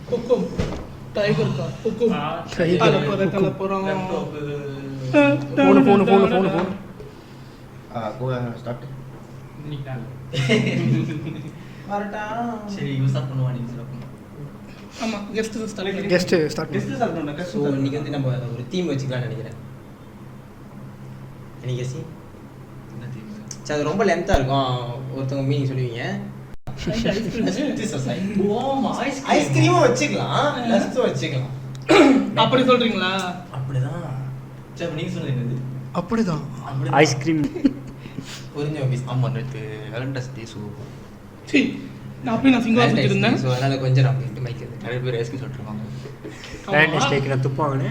हुकुम tiger का हुकुम कल போறோம் फोन go start நிக்கா வரடா சரி யூஸ் அப் பண்ணுவா நீங்க சொல்லுங்க ஆமா கெஸ்ட் ஸ்டார்ட் பண்ணனும் சோ இன்னைக்கு வந்து நம்ம ஒரு தீம் வச்சுக்கலாம்னு நினைக்கிறேன். நீங்க சி என்ன தீம் சரி அது ரொம்ப லென்த்தா இருக்கும். ஒருத்தவங்க மீனிங் சொல்லுவீங்க. ஐஸ்கிரீமும் வச்சுக்கலாம் லஸ்ட் வச்சுக்கலாம். அப்படி சொல்றீங்களா? அப்படிதான். சரி நீங்க சொல்லுங்க என்னது அப்படிதான் ஐஸ்கிரீம் புரிஞ்ச ஆபீஸ் ஆமா நேத்து வேலண்டைன்ஸ் டே சோ சீ நான் சிங்கிளா சுத்திட்டு இருந்தேன். சோ அதனால கொஞ்சம் நான் அப்படியே மைக் இது. நிறைய பேர் ஐஸ்கிரீம் சாப்பிட்டுருக்காங்க. வேலண்டைன்ஸ் டேக்கு நான் துப்பாங்கனே.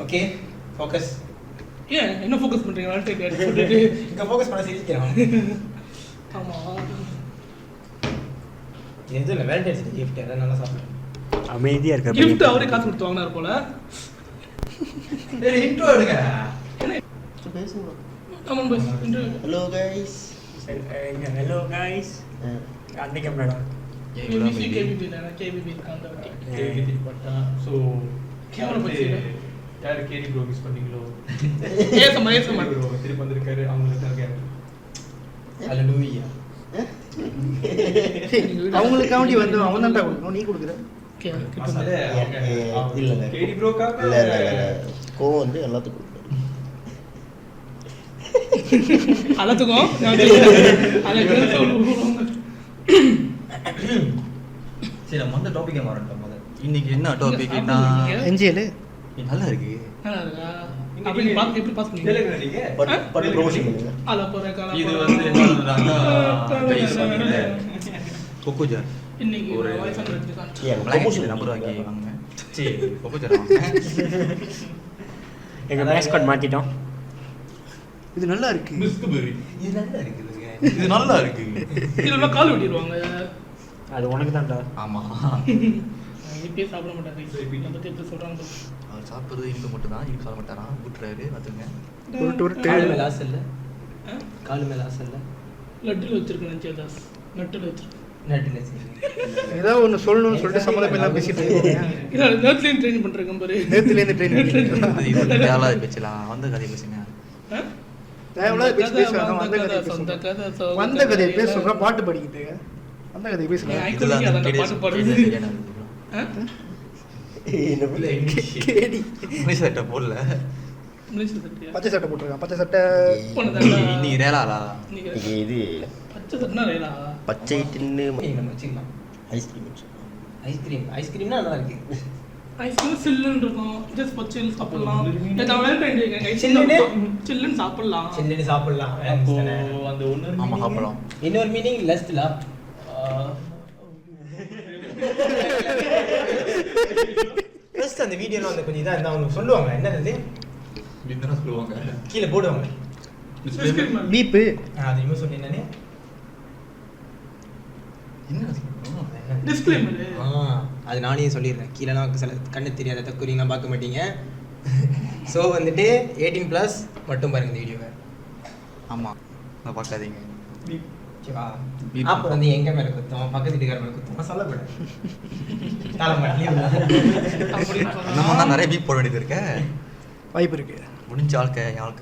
Okay focus. ஏன் என்ன ஃபோக்கஸ் பண்றீங்க? வேலண்டைன் டே சொல்லிட்டு இங்க ஃபோக்கஸ் பண்ண சிரிக்கிறோம். ஆமா இது இல்ல வேலண்டைன்ஸ் டே gift அத நல்லா சாப்பிடுறேன். அமைதியா இருக்க gift அவரே காசு கொடுத்து வாங்குனார் போல. சரி இன்ட்ரோ எடுங்க. பேசுங்க come on bus intro. hello guys hello guys அந்த கேமராடா கேபிபி காண்ட கேடி பட்டா சோ கேமரா பச்சில யார் கேடி ப்ரோ மிஸ் பண்ணீங்களோ ஏசமா திருப்பி வந்திருக்காரு அவங்க இருக்காங்க. ஹalleluya. அவங்களுக்காண்டி வந்து அவன் தான்டா கொடுக்கணும், நீ கொடுக்குற. இல்ல கேடி ப்ரோக்கா இல்ல கோவம் வந்து எல்லாத்துக்கும் அலத்துக்கும் சரி நம்ம அந்த டாபிக்கே மாறட்டும் முதல்ல. இன்னைக்கு என்ன டாபிக்னா என்ஜிஎல் நல்லா இருக்கு. அப்படி பாஸ் எப்படி பாஸ் பண்ணீங்க? கேளுங்க நீங்க. பட் ப்ரோமோஷன் பண்ணுங்க. அல போற கால இது வந்து என்ன சொல்றாங்க? கைஸ் பண்ணீங்க. கொக்கோஜர் இன்னைக்கு ஒரு வாய்ஸ் ஆன் எடுத்துக்கான். ஏன் ப்ரமோஷன் நம்பர் வாங்கி வாங்க. சரி கொக்கோஜர் வாங்க. எங்க மேஸ்காட் மாத்திட்டோம். இது நல்லா இருக்கு. மிஸ்குபெரி இது நல்லா இருக்குதுங்க. இது நல்லா இருக்கு. இதெல்லாம் கால் வெட்டிடுவாங்க. அது உனக்கு தான்டா. ஆமா இப்பயே சாப்பிட மாட்டாங்க. இதை பத்தி எப்படி சொல்றாங்க? அவர் சாப்பிடுறது இனிப்பு மட்டும் தான். இனிப்பு சாப்பிட மாட்டாரா? விட்டுறாரு பார்த்துங்க. கால் மேல ஆசை இல்ல. கால் மேல ஆசை இல்ல. லட்டுல வச்சிருக்கேன் சேதாஸ். நட்டுல வச்சிருக்கேன். நட்டுல ஏதாவது ஒன்று சொல்லணும்னு சொல்லிட்டு சம்மந்தம் எல்லாம் பேசிட்டு இருக்கீங்க. இல்ல நேர்லயும் ட்ரெயின் பண்றேன் பாரு. நேத்துலேருந்து ட்ரெயின் இது தேவையில்லாத பேச்சலாம். வந்த கதை பேசுங்க. தேவையில்லாத பேசி பேசுவாங்க. வந்த கதை சொந்த பேசுவாங்க. கதை வந்த கதை பேசுவாங்க. பாட்டு படிக்கிட்டு அந்த கதை பேசுங்க. இதெல்லாம் அந்த கேடி பாட்டு பாடுறது. சரியான என்ன பிள்ளை கேடி இங்கிலீஷ் சட்டை போடல. இங்கிலீஷ் சத்தியா. பச்சை சட்டை போட்டிருக்கான். பச்சை சட்டை போனதாடா. இன்னைக்கு ரேலாலா நீங்க இது பச்சை சட்டனா ரேலா. பச்சை டின்னு நம்ம வச்சுக்கலாம். ஐஸ்கிரீம் ஐஸ்கிரீம்னா நல்லா இருக்கு. ஐஸ்கிரீம் சில்லுன்னு இருக்கும். ஜஸ்ட் பச்சையில் சாப்பிடலாம். நான் வேலண்டைன் டே சில்லுன்னு? சில்லுன்னு சாப்பிடலாம். சில்லுன்னு சாப்பிடலாம். அப்போ அந்த ஒண்ணு ஆமா சாப்பிடலாம். இன்னொரு மீனிங் லஸ்ட்ல ஃபர்ஸ்ட் அந்த வீடியோல வந்து கொஞ்சம் இதா இருந்தா அவங்க சொல்லுவாங்க என்னது இதுதான் சொல்லுவாங்க. கீழ போடுவாங்க. டிஸ்கிரிப்ஷன் பீப்பு அது இன்னும் சொன்னேன் நானே. என்ன சொல்றோம்? டிஸ்க்ளைமர். அது நானே சொல்லிடுறேன். கீழலாம் சில கண்ணு தெரியாத தக்குறீங்களாம் பார்க்க மாட்டீங்க. ஸோ வந்துட்டு 18+ மட்டும் பாருங்க இந்த வீடியோவை. ஆமா நான் பார்க்காதீங்க. ஓகேவா? அப்போ வந்து எங்க மேல குத்தம் பக்கத்து வீட்டுக்கார மேல குத்தம் சொல்லப்படாது. அப்படி நம்ம தான் நிறைய பீப் போட வேண்டியது இருக்க. வாய்ப்பு இருக்கு. முடிஞ்ச ஆள்க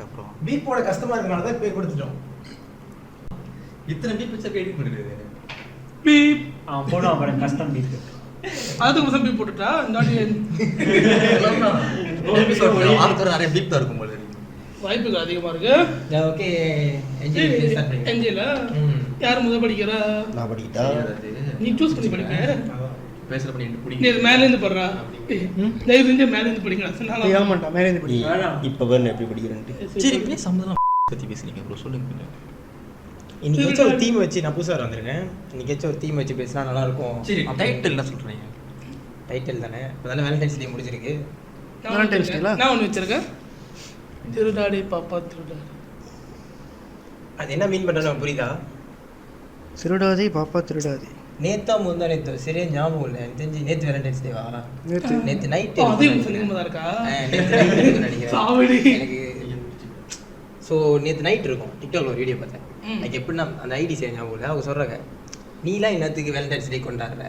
அப்புறம் பீப் போட கஷ்டமா இருக்கனால தான் பேர் கொடுத்துட்டோம். இத்தனை பீப் வச்சா எடிட் பண்ணுறது. பீப் போடுவான் பாருங்க கஸ்டம் பீப். அதுக்கு முதல் பீப் போட்டுட்டா இந்த வாட்டி ஆளுக்கு நிறைய பீப் தான் இருக்கும் போல இருக்கு. வாய்ப்புகள் அதிகமா இருக்கு. ஓகே என்ஜில யார் முதல் படிக்கிறா? நான் படிக்கிட்டா நீ சூஸ் பண்ணி படிக்க. பேசுற பண்ணி நீ பிடிக்கும். இது மேல இருந்து படுறா. தயவு செஞ்சு மேல இருந்து படிக்கலாம். ஏமாட்டா மேலே இருந்து படி. இப்போ பாரு எப்படி படிக்கிறேன்ட்டு. சரி இப்படியே சம்மதம் பத்தி பேசுறீங்க ப்ரோ சொல்லுங்க. இன்னைக்கு ஒரு தீம் வச்சு நான் புதுசாக வந்திருக்கேன். இன்னைக்கு ஒரு தீம் வச்சு பேசினா நல்லா இருக்கும். சரி டைட்டில் என்ன சொல்றீங்க? டைட்டில் தானே இப்போதானே வேலண்டைன்ஸ் டே முடிஞ்சிருக்கு. Valentine's Day ல? நான் ஒன்று வச்சிருக்கேன். திருடாடி பாப்பா திருடாடி. அது என்ன மீன் பண்ணுறேன்னு புரியுதா? திருடாதே பாப்பா திருடாதே. நேத்தா முந்தா நேத்து சரியா ஞாபகம் இல்லை. எனக்கு தெரிஞ்சு நேற்று வேலண்டைன்ஸ் டேவா? நேற்று நைட்டு அதையும் சொல்லிக்கமா தான் இருக்கா? நேற்று நைட் இருக்குன்னு நினைக்கிறேன் சாவடி. எனக்கு. ஸோ நேற்று நைட் இருக்கும். டிக்டாக்ல ஒரு வீடியோ பார்த்தேன். எனக்கு எப்படின்னா அந்த ஐடி சரி ஞாபகம் இல்லை. அவங்க சொல்கிறாங்க நீலாம் என்னத்துக்கு வேலண்டைன்ஸ் டே கொண்டாடுற?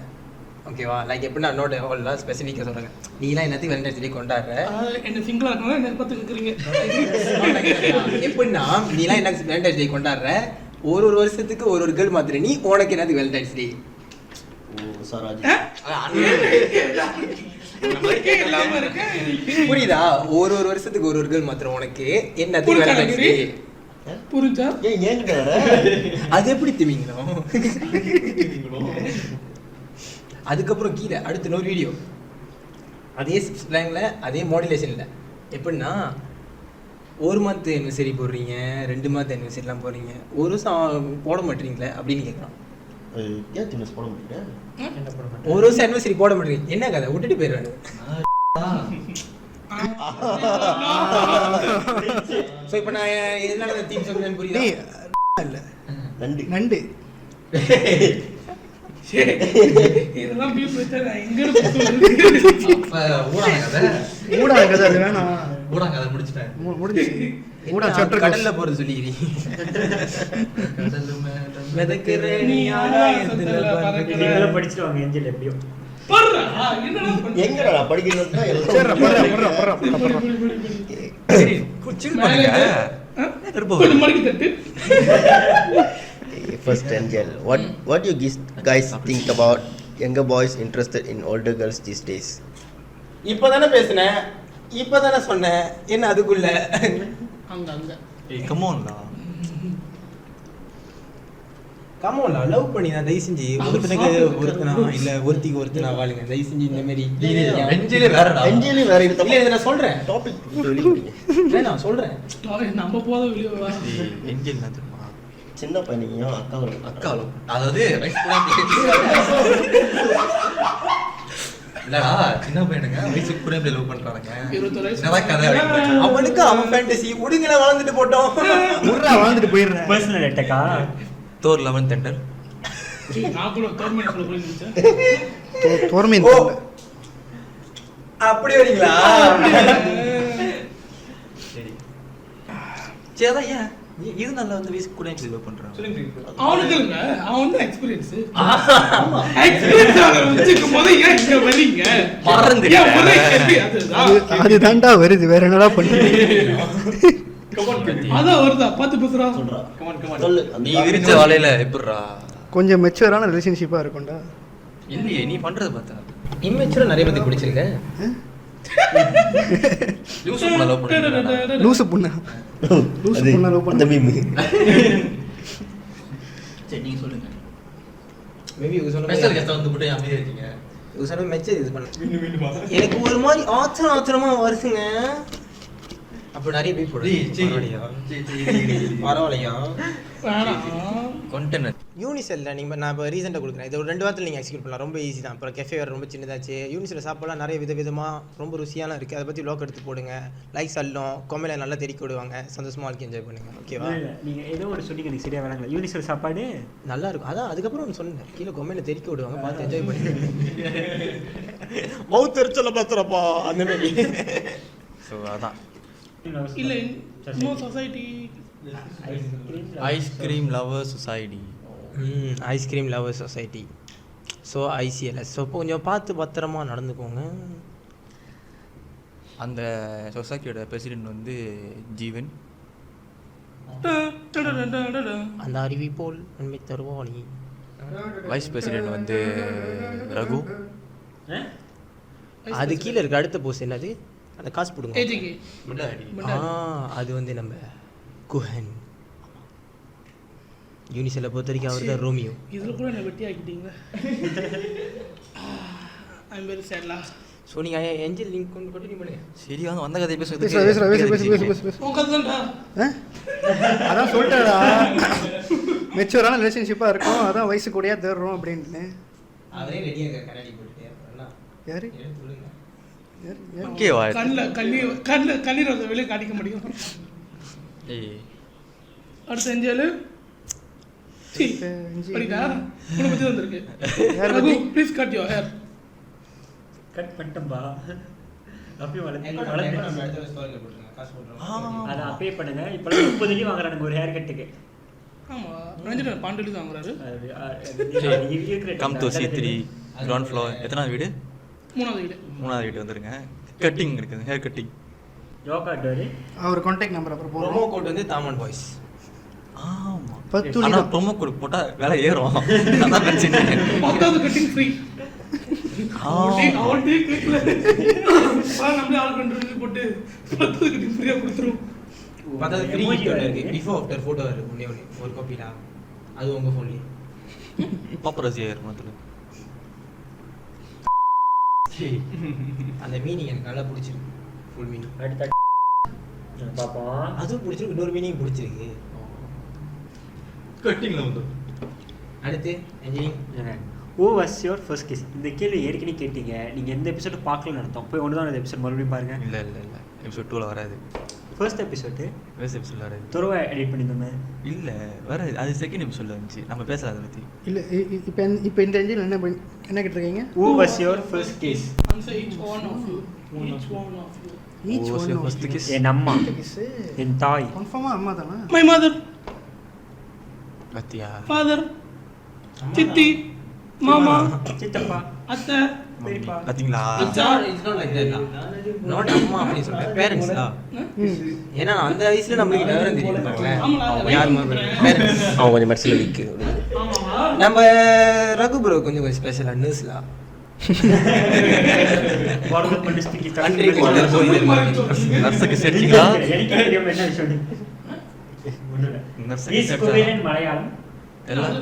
ஓகேவா, லைக் எப்படின்னா நோட் எல்லாம் ஸ்பெசிஃபிக்காக சொல்கிறாங்க. நீலாம் என்னத்துக்கு வேலண்டைன்ஸ் டே கொண்டாடுற? என்ன சிங்கிளாக இருக்கணும் என்ன பார்த்து கேட்குறீங்க? எப்படின்னா நீலாம் என்ன வேலண்டைன்ஸ் டே கொண்டாடுற, ஒரு வருஷத்துக்கு ஒரு கேர்ள் மாத்திர, நீ உனக்கு என்னது வேலண்டைன்ஸ் டே? ஓ சாராஜ் புரியுதா? ஒரு வருஷத்துக்கு ஒரு கேர்ள் மாத்திரம் உனக்கு என்னது வேலண்டைன்ஸ் டே? புரிஞ்சா? ஏன் அது எப்படி திமிங்களோ? அதுக்கப்புறம் கீழே அடுத்த இன்னொரு வீடியோ அதே ஸ்லாங்கில் அதே மாடுலேஷனில் எப்படின்னா ஒரு மந்த் அனிவர்சரி போடுறீங்க, 2 மந்த் அனிவர்சரிலாம் போடுறீங்க, ஒரு வருஷம் போட மாட்டீங்களே அப்படின்னு கேட்குறான். ஏன் தினஸ் போட மாட்டேன்? ஒரு வருஷம் அனிவர்சரி போட மாட்டீங்க, என்ன கதை விட்டுட்டு போயிடுறாரு. ஸோ இப்போ நான் எதனால அந்த தீம் சொல்றேன்னு புரியுதா? இல்லை நண்டு இதெல்லாம் பீப் வச்சா நான் எங்க ஊடாங்க கதை அது வேணாம். ஊடாங்க அதை முடிச்சிட்டேன். முடிஞ்சு ஊடா சாப்டர் கடல்ல போறது சொல்லிக்கிறீ. நீங்களும் படிச்சுட்டு வாங்க ஏஞ்சல் எப்படியோ. எங்கடா படிக்கிறதுனா சரிடா படுறா. சரி சில் பண்ணுங்க. First Angel, what you guys think about younger boys interested in older girls these days? இப்பதானே பேசுனேன், இப்பதானே சொன்னேன், என்ன அதுக்குள்ள அங்க ஏய் கம் ஆன்டா. கமோன்ல லவ் பண்ணி நான் தயவு செஞ்சு ஒருத்தனுக்கு ஒருத்தனா இல்ல ஒருத்திக்கு ஒருத்தனா வாழுங்க. தயவு செஞ்சு இந்த மாதிரி நெஞ்சிலே வேறடா. Angel வேற இது இல்ல இதை நான் சொல்றேன், டாபிக் வெளியே நான் சொல்றேன். நம்ம போத வெளியே வா. நெஞ்சில் என்ன தெரியுமா? சின்ன பையனையும் அக்காலும் அதாவது வயசு கூட இல்லடா, சின்ன பையனுங்க வயசுக்கு கூட இப்படி லவ் பண்றானுங்க. 21 வயசு. என்னதான் கதை அப்படின்னு. அவனுக்கு அவன் ஃபேண்டசி உடுங்கள வளர்ந்துட்டு போட்டோம். முர்ரா வாழ்ந்துட்டு போயிடுறேன். பர்சனல் அட்டாக்கா? Thor 11 thunder. நான் கூட கவர்மெண்ட் சொல்ல போறேன். தோர்மீன் அப்படி வரீங்களா? சரி சரி அதான் ஏன் இது நல்லா வந்து வயசுக்கு கூட இப்படி லவ் பண்றான். அவனுக்கு இல்ல, அவன் வந்து எக்ஸ்பீரியன்ஸ். ஆமா எக்ஸ்பீரியன்ஸ் ஆக வச்சுக்கும் போது ஏன் இங்க வரீங்க? மறந்து அது தாண்டா வருது, வேற என்னடா பண்றீங்க? அதான் வருதா பார்த்து பேசுறா. சொல்லு. நீ விரிச்ச வலையில எப்படிடா? கொஞ்சம் மெச்சூரான ரிலேஷன்ஷிப்பா இருக்கும்டா. இல்லையே நீ பண்றது பார்த்தா இம்மெச்சூரா நிறைய பேருக்கு பிடிச்சிருக்க. லூசு பண்ண லவ் பண்ணுறீங்களா? லூசு புண்ணா லவ் பண்ண. அந்த மீம். சரி நீங்க சொல்லுங்க. மேபி யூ சொன்ன ஸ்பெஷல் கெஸ்ட் வந்து மட்டும் அமைதியா இருக்கீங்க. யூ சொன்ன மெச்சேஜ் இது பண்ண எனக்கு ஒரு மாதிரி ஆத்திரமா வருதுங்க. அப்ப நிறைய பீப் போடு. பரவாயில்லையா? கண்டென்ட் யூனிசெல்ல நீங்கள் நான் இப்போ ரீசெண்டாக கொடுக்குறேன். இது ஒரு 2 வாரத்தில் நீங்கள் எக்ஸிக்யூட் பண்ணலாம். ரொம்ப ஈஸி தான். அப்புறம் கெஃபே வேறு ரொம்ப சின்னதாச்சு. யூனிசெல்ல சாப்பாடுலாம் நிறைய விதமாக ரொம்ப ருசியாலாம் இருக்குது. அதை பற்றி வ்ளாக் எடுத்து போடுங்க. லைக்ஸ் அல்லும் கொம்மையில நல்லா தெறிக்க விடுவாங்க. சந்தோஷமாக வாழ்க்கை என்ஜாய் பண்ணுங்க. ஓகேவா? நீங்கள் ஏதோ ஒரு சொன்னீங்க, எனக்கு சரியாக வேணாங்களா? யூனிசெல் சாப்பாடு நல்லா இருக்கும். அதான் அதுக்கப்புறம் ஒன்று சொன்னேன், கீழே கொம்மையில தெறிக்க விடுவாங்க, பார்த்து என்ஜாய் பண்ணுங்க. மவுத் தெரிச்சல பார்த்துறப்பா அந்த மாதிரி. ஸோ அதான் இல்ல இன்னும் society ice cream lover society. Ice cream lover society. So ICLS. So இப்போ கொஞ்சம் பார்த்து பத்திரமா நடந்துக்கோங்க. அந்த சொசைட்டியோட பிரசிடென்ட் வந்து ஜீவன். அந்த அருவி போல் நன்மை தருவாளி. வைஸ் பிரசிடென்ட் வந்து ரகு. அது கீழே இருக்க அடுத்த போஸ்ட் என்னது? அந்த காசு போடுங்க. ஏஜிக்கு அது வந்து நம்ம குஹன். யூனிசெல்லை பொறுத்த வரைக்கும் அவர் தான் ரோமியோ. இதில் கூட என்ன வெட்டி ஆக்கிட்டீங்க. I'm very sad last. So நீங்கள் ஏஞ்சல் லிங்க் கொண்டு கண்டினியூ பண்ணுங்க. சரி வாங்க வந்த கதை பேசு. உங்க தான்டா அதான் சொல்லிட்டாடா, மெச்சூரான ரிலேஷன்ஷிப்பா இருக்கும், அதான் வயசு கூடயா தேடுறோம் அப்படின்னு. அவரே ரெடியாக இருக்கார் கண்ணாடி போட்டுட்டு. யாரு ஓகேவா? கண்ணீர் வந்து வெளியே காட்டிக்க முடியும். ஏய் அடுத்த அஞ்சு படிக்கா உன்னை பற்றி வந்திருக்கு. Please cut your hair. Cut பண்ணிட்டோம்பா. அப்பயும் வளர்த்து அதை அப்பே பண்ணுங்க. இப்போ 30 வாங்குறானுங்க ஒரு ஹேர் கட்டுக்கு. ஆமா ரஞ்சித் பாண்டலி தான் வாங்குறாரு. Come to C3 ground floor. எத்தனாவது வீடு? 3வது வீடு. 3வது வீடு வந்துருங்க. கட்டிங் இருக்குது, ஹேர் கட்டிங். யோகா டோரி. அவர் கான்டாக்ட் நம்பர் அப்புறம் ப்ரோமோ போடுறோம். கோட் வந்து தாமன் பாய்ஸ். ஆமா. 10 ஆனா ப்ரோமோ கோட் போட்டா விலை ஏறும். அதான் பிரச்சனை. 10வது கட்டிங் ஃப்ரீ. அவன்டே கேட்கல. நம்மளே ஆல் கண்ட்ரோல் போட்டு 10வது கட்டிங் ஃப்ரீயா கொடுத்துரும். 10வது ஃப்ரீ இருக்கு. பிஃபோர் ஆஃப்டர் போட்டோ இருக்கு. ஒண்ணே ஒரு காப்பிடா. அது உங்க ஃபோன்லயே. பாப்பரசி ஏறும் அதுல. அந்த மீனிங் எனக்கு நல்லா பிடிச்சிருக்கு. Full meaning. அடுத்த பாப்போம். அதுவும் பிடிச்சிருக்கு. இன்னொரு மீனிங் பிடிச்சிருக்கு. கட்டிங்ல வந்து. அடுத்து engineering. Who was your first kiss? இந்த கேள்வி ஏற்கனவே கேட்டீங்க. நீங்க எந்த எபிசோட் பார்க்கலன்னு அர்த்தம். போய் ஒன்று தான் அந்த எபிசோட் மறுபடியும் பாருங்க. இல்ல எபிசோட் 2ல வராது. ஃபர்ஸ்ட் எபிசோடு ஃபர்ஸ்ட் எபிசோட்ல வராது. துறவா எடிட் பண்ணியிருந்தோமே. இல்ல வராது. அது செகண்ட் எபிசோட்ல வந்துச்சு. நம்ம பேசலாம் அதை பத்தி. இல்ல இப்போ இந்த என்ஜின் என்ன கேட்டிருக்கீங்க? Who was your first kiss? Answer each one of you. Each one of you. Each Who was one your first kiss? என் அம்மா, கிஸ் என் தாய். கன்ஃபார்மா அம்மா தானா? My mother, பத்தியா? father, சித்தி, மாமா, சித்தப்பா, அத்தை, பெரியப்பா. பாத்தீங்களா? It's not like that. Not அம்மா அப்படி சொல்றேன். பேரண்ட்ஸ் தான். ஏன்னா அந்த வயசுல நம்மளுக்கு விவரம் தெரியும். ஆமாடா, யார் பேரண்ட்ஸ். அவன் கொஞ்சம் மெர்சில் வீக்கு. ஆமாவா? நம்ம ரகு ப்ரோ கொஞ்சம் ஸ்பெஷலா நியூஸ்ல வார்த்தை பண்ணி ஸ்டிக்கி கண்ட்ரி கோல்டர் போய் நர்ஸுக்கு சேர்த்தீங்களா? எனக்கு தெரியும் என்ன விஷயம். ஒண்ணுல. நர்ஸுக்கு Is சேர்த்தா? Korean மலையாளம்? எல்லாம்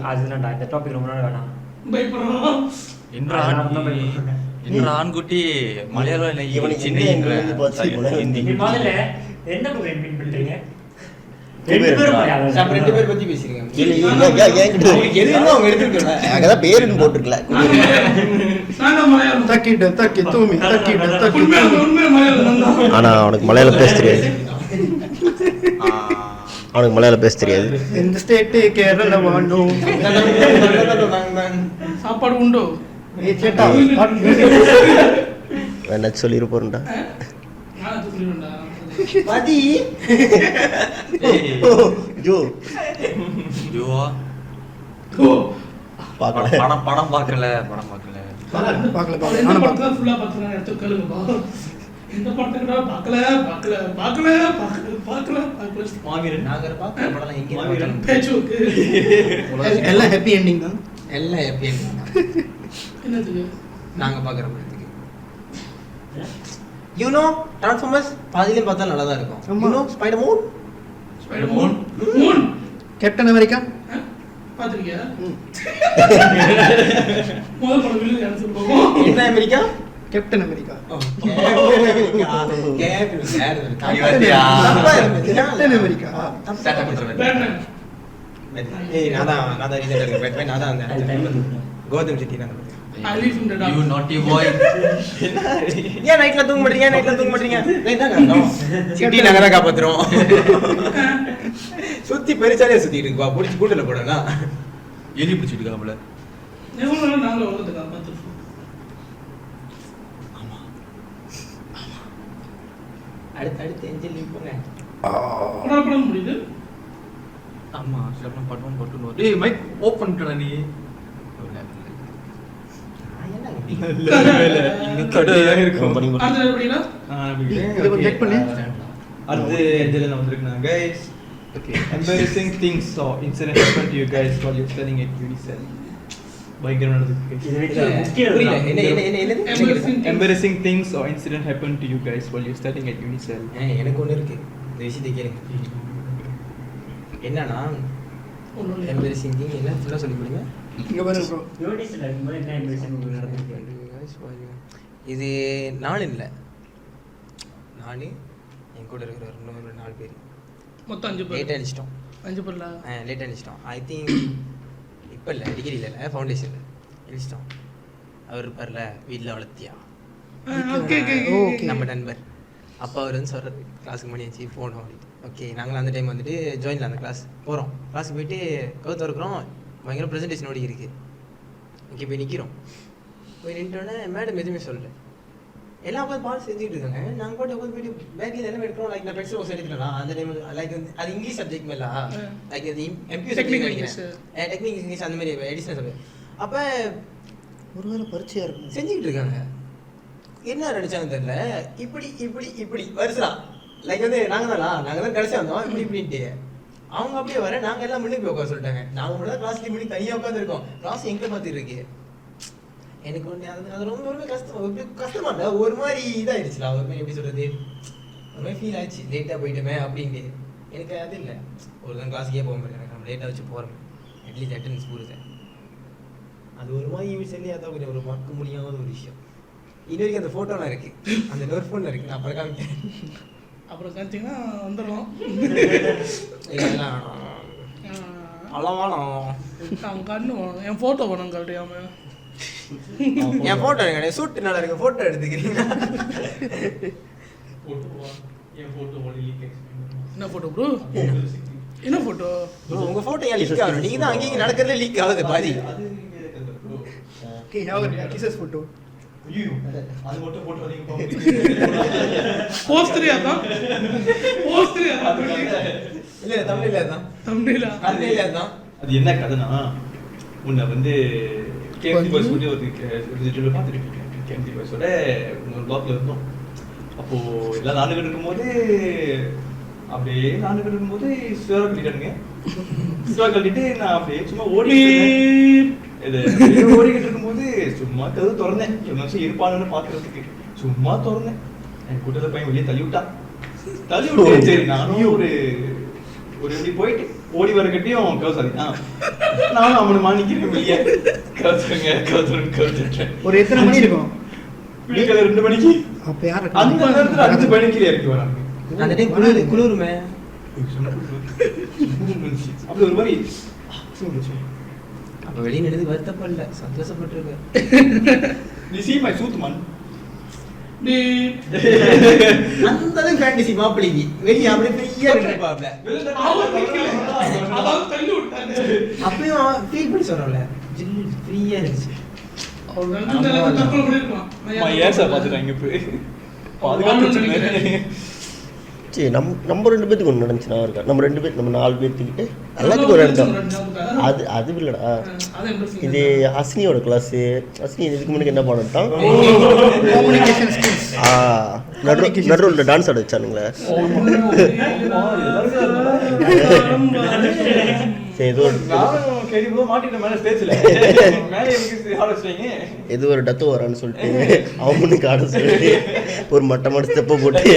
அதுதான்டா இந்த டாபிக் ரொம்ப நாள் வேணாம். பயப்படுறோம். இன்னொரு ஆண்குட்டி மலையாளம் இல்லை இவனுக்கு சின்ன ஹிந்தி எழுதி பார்த்து ஹிந்தி. நீ முதல்ல என்ன Korean மீன் பண்றீங்க? ரெண்டு பேரும் மலையாளம். நம்ம ரெண்டு பேர் பத்தி பேசிருக்கோம். என்கிட்ட எது வேணும் அவங்க எடுத்துக்கல. அங்கதான் பேருன்னு போட்டிருக்கல. நாங்க மலையாளம். தக்கி தூமி தக்கி உண்மையா மலையாளம் தான். ஆனா அவனுக்கு மலையாளம் பேச தெரியாது. அவனுக்கு மலையாளம் பேச தெரியாது. இந்த ஸ்டேட் கேரளா வாண்டோ. சாப்பாடு உண்டோ? ஏய் சேட்டா என்ன சொல்லிரு போறேன்டா. நான் சொல்லிடுவேன்டா. மதி ஜோ ஜோவா? ஓ, பார்க்கல. படம் பார்க்கல. பார்க்கல அவர் எந்த நானும் படத்தை பார்க்கல. ஃபுல்லா பார்க்கறானே எடுத்து கேளுங்கப்பா. இந்த படத்துக்குடா பார்க்கல. நாங்க பார்க்குற படம்லாம் எங்க பார்த்தாலும் பேச்சுக்கு எல்லாம் ஹாப்பி எண்டிங் தான். எல்லாம் ஹாப்பி என்னது? நாங்க பார்க்குற படத்துக்கு யூனோ டிரான்ஸ்ஃபார்மர்ஸ் பாதியிலே பார்த்தா நல்லா தான் இருக்கும். ஆமா. You know Spider-Man moon Captain America பாத்திருக்கியா? முதல் படம் வில்லு யாரு சொல்லுவோம்? என்ன America captain America captain America Batman. Gotham city I live in the dark. You naughty boy. ஏன் நைட்ல தூங்க மாட்டீங்க சிட்டி நகரா காப்பாத்துறோம். சுத்தி பெருசாலே சுத்திட்டு இருக்குப்பா. புடிச்சு கூட்டல போடனா எலி பிடிச்சிட்டு இருக்காப்ல. எவ்வளவு நாள் நாங்க வளர்ந்துட்டு பார்த்துட்டு அடுத்து என்ஜின் லீவ் போங்க. படம் முடியுது. ஆமா சிலப்பம் பட்டும் பட்டும். டேய் மைக் ஓபன் பண்ணடா நீ. இங்க கடையா இருக்கும். அடுத்து எப்படினா? இதை கொஞ்சம் check பண்ணு. அடுத்து என்ஜினில் வந்திருக்காங்க guys. Okay, embarrassing things or incident happened to you guys while you're studying at UNICEF. பயங்கரமா நடந்துருக்கு. இது வெச்சு முக்கியம் புரியல. இல்ல. என்ன Embarrassing things or incident happened to you guys while you're studying at UNICEF. எனக்கு ஒண்ணு இருக்கு. இந்த விஷயத்தை கேளுங்க. என்னன்னா எம்பரசிங் திங் என்ன ஃபுல்லா சொல்லி கொடுங்க. இங்க பாருங்க ப்ரோ. யூனிஸ்ல இருக்கும்போது என்ன இன்வெஸ்டிங் நடந்துருக்கு? இது நாலு இல்லை, நாலு என் கூட இருக்கிற இன்னொரு 4 பேர் மொத்தம் 5 பேர். லேட் அடிச்சிட்டோம். 5 பேர்ல லேட் அடிச்சிட்டோம். ஐ திங்க் இப்போ இல்லை, டிகிரியில் இல்லை, ஃபவுண்டேஷனில் அடிச்சிட்டோம். அவர் இருப்பார்ல வீட்டில் வளர்த்தியா ஓகே ஓகே. நம்ம நண்பர். அப்போ அவர் வந்து சொல்கிறது கிளாஸுக்கு மணி ஆச்சு போகணும் அப்படின்ட்டு. ஓகே நாங்களும் அந்த டைம் வந்துட்டு ஜாயினில் அந்த கிளாஸ் போகிறோம். கிளாஸுக்கு போயிட்டு கவுத்து இருக்கிறோம். பயங்கர ப்ரெசன்டேஷன் ஓடி இருக்குது. ஓகே போய் நிற்கிறோம். போய் நின்ட்டோன்னே மேடம் எதுவுமே சொல்லலை. எல்லாம் உட்காந்து பாடம் செஞ்சுட்டு இருக்காங்க. நாங்கள் பாட்டு உட்காந்து போயிட்டு பேக்கில் எல்லாம் எடுக்கிறோம். லைக் நான் பென்சில் பாக்ஸ் எடுத்துக்கலாம் அந்த டைம். லைக் அது இங்கிலீஷ் சப்ஜெக்ட் மேலே லைக் அது எம்பியூ சப்ஜெக்ட் நினைக்கிறேன். டெக்னிக் இங்கிலீஷ் அந்த மாதிரி எடிஷனல் சப்ஜெக்ட். அப்போ ஒருவேளை பரிச்சையாக இருக்கும் செஞ்சுக்கிட்டு இருக்காங்க. என்ன நினச்சாங்க தெரியல. இப்படி இப்படி இப்படி வருஷா லைக் வந்து நாங்கள் தான் கடைசியாக வந்தோம் இப்படி இப்படின்ட்டு. அவங்க அப்படியே வர நாங்கள் எல்லாம் முன்னாடி போய் உட்கார சொல்லிட்டாங்க. நாங்கள் மட்டும் தான் கிளாஸ்லேயே பண்ணி தனியாக உட்காந்துருக்கோம். கிளாஸ் எங்கே பார்த்துட்டு இருக்கு. எனக்கு ஒன்று அது ரொம்ப ரொம்ப கஷ்டமா இல்லை, ஒரு மாதிரி இதாகிடுச்சுல. ஒரு மாதிரி எப்படி சொல்கிறது, ஒரு மாதிரி ஃபீல் ஆச்சு லேட்டாக போயிட்டோமே அப்படின்ட்டு. எனக்கு அது இல்லை, ஒரு தான் கிளாஸுக்கே போக முடியும். எனக்கு நம்ம லேட்டாக வச்சு போகிறோம் அட்லீஸ்ட் அட்டெண்டன்ஸ் போடுது. அது ஒரு மாதிரி யூஸ்வலி அதான் கொஞ்சம் ஒரு மறக்க முடியாத ஒரு விஷயம். இது வரைக்கும் அந்த ஃபோட்டோலாம் இருக்குது, அந்த இன்னொரு ஃபோனில் இருக்குது. நான் அப்புறம் காமிக்கிறேன். அப்புறம் காமிச்சிங்கன்னா வந்துடும். இதெல்லாம் அளவானோ அவன் கண்ணு வேணும், என் ஃபோட்டோ வேணும் கட்டியாம. என் ஃபோட்டோ எடுங்க, சூட்டு நல்லா இருக்கு, ஃபோட்டோ எடுத்துக்கிறீங்களா? என்ன ஃபோட்டோ ப்ரோ? என்ன ஃபோட்டோ? உங்க ஃபோட்டோ ஏன் லீக் ஆகும்? நீங்க தான் அங்கேயும் நடக்கிறதுல லீக் ஆகுது பாதி. ஓகே, ஞாபகம் கிசஸ் ஃபோட்டோ. அது மட்டும் போட்டு நீங்க போஸ்டரியா தான். போஸ்டரியா தான். இல்ல தமிழ்ல தான். தமிழ்ல தான். அது என்ன கதைனா, உன்னை வந்து கேஎம்டி பாய்ஸ் சொல்லி ஒரு ரிஜிஸ்டர்ல பார்த்துருக்கீங்க. கேஎம்டி பாய்ஸோட ஒரு பிளாக்ல இருந்தோம். அப்போ எல்லாம் நாடுகள் இருக்கும்போது அப்படியே நாடுகள் இருக்கும்போது சிவா கட்டிட்டானுங்க. சிவா கட்டிட்டு நான் அப்படியே சும்மா ஓடிக்கிட்டு இருக்கும்போது சும்மா கதவு திறந்தேன். எவ்வளோ இருப்பானுன்னு பார்க்கறதுக்கு சும்மா திறந்தேன். என் கூட்டத்தில் பையன் வெளியே தள்ளி விட்டு சரி நானும் ஒரு எப்படி போயிட்டு ஓடி வர கட்டியும் கவுசாதி நானும் அவனை மாணிக்கிறேன் வெளியே. ஒரு எத்தனை மணி இருக்கும்? விடியற்காலை 2 மணிக்கு. அப்ப யார் அந்த நேரத்தில் 5 மணிக்கு இறக்கி வராங்க. அந்த டைம் குளிருமே அப்படி ஒரு மாதிரி. அப்ப வெளியே நடந்து வருத்தப்படல, சந்தோஷப்பட்டிருக்க. நீ see my suit man. அந்த ஃபேண்டசி மாப்பிளைக்கு வெளியே அப்படியே ஃப்ரீயா இருப்பாப்ல. அப்பயும் ஃபீல் பண்ணி சொல்றோம்ல, ஜில்லு ஃப்ரீயா இருந்துச்சு. சரி, நம்ம 2 பேத்துக்கு ஒன்று நடந்துச்சுன்னா இருக்கா? நம்ம 2 பேர், நம்ம 4 பேர்த்துக்கிட்ட எல்லாத்துக்கும் ஒரு இடம். அது இல்லைடா, இது ஹஸ்னியோட கிளாஸு. ஹஸ்னி இதுக்கு முன்னாடி என்ன பண்ணிட்டான்? Communication skills. நடுவில் டான்ஸ் ஆட வச்சானுங்களே. ஏதோ ஒரு டத்து வரான்னு சொல்லிட்டு அவனுக்கு ஆட சொல்லிட்டு ஒரு மட்டமான ஸ்டெப்பை போட்டு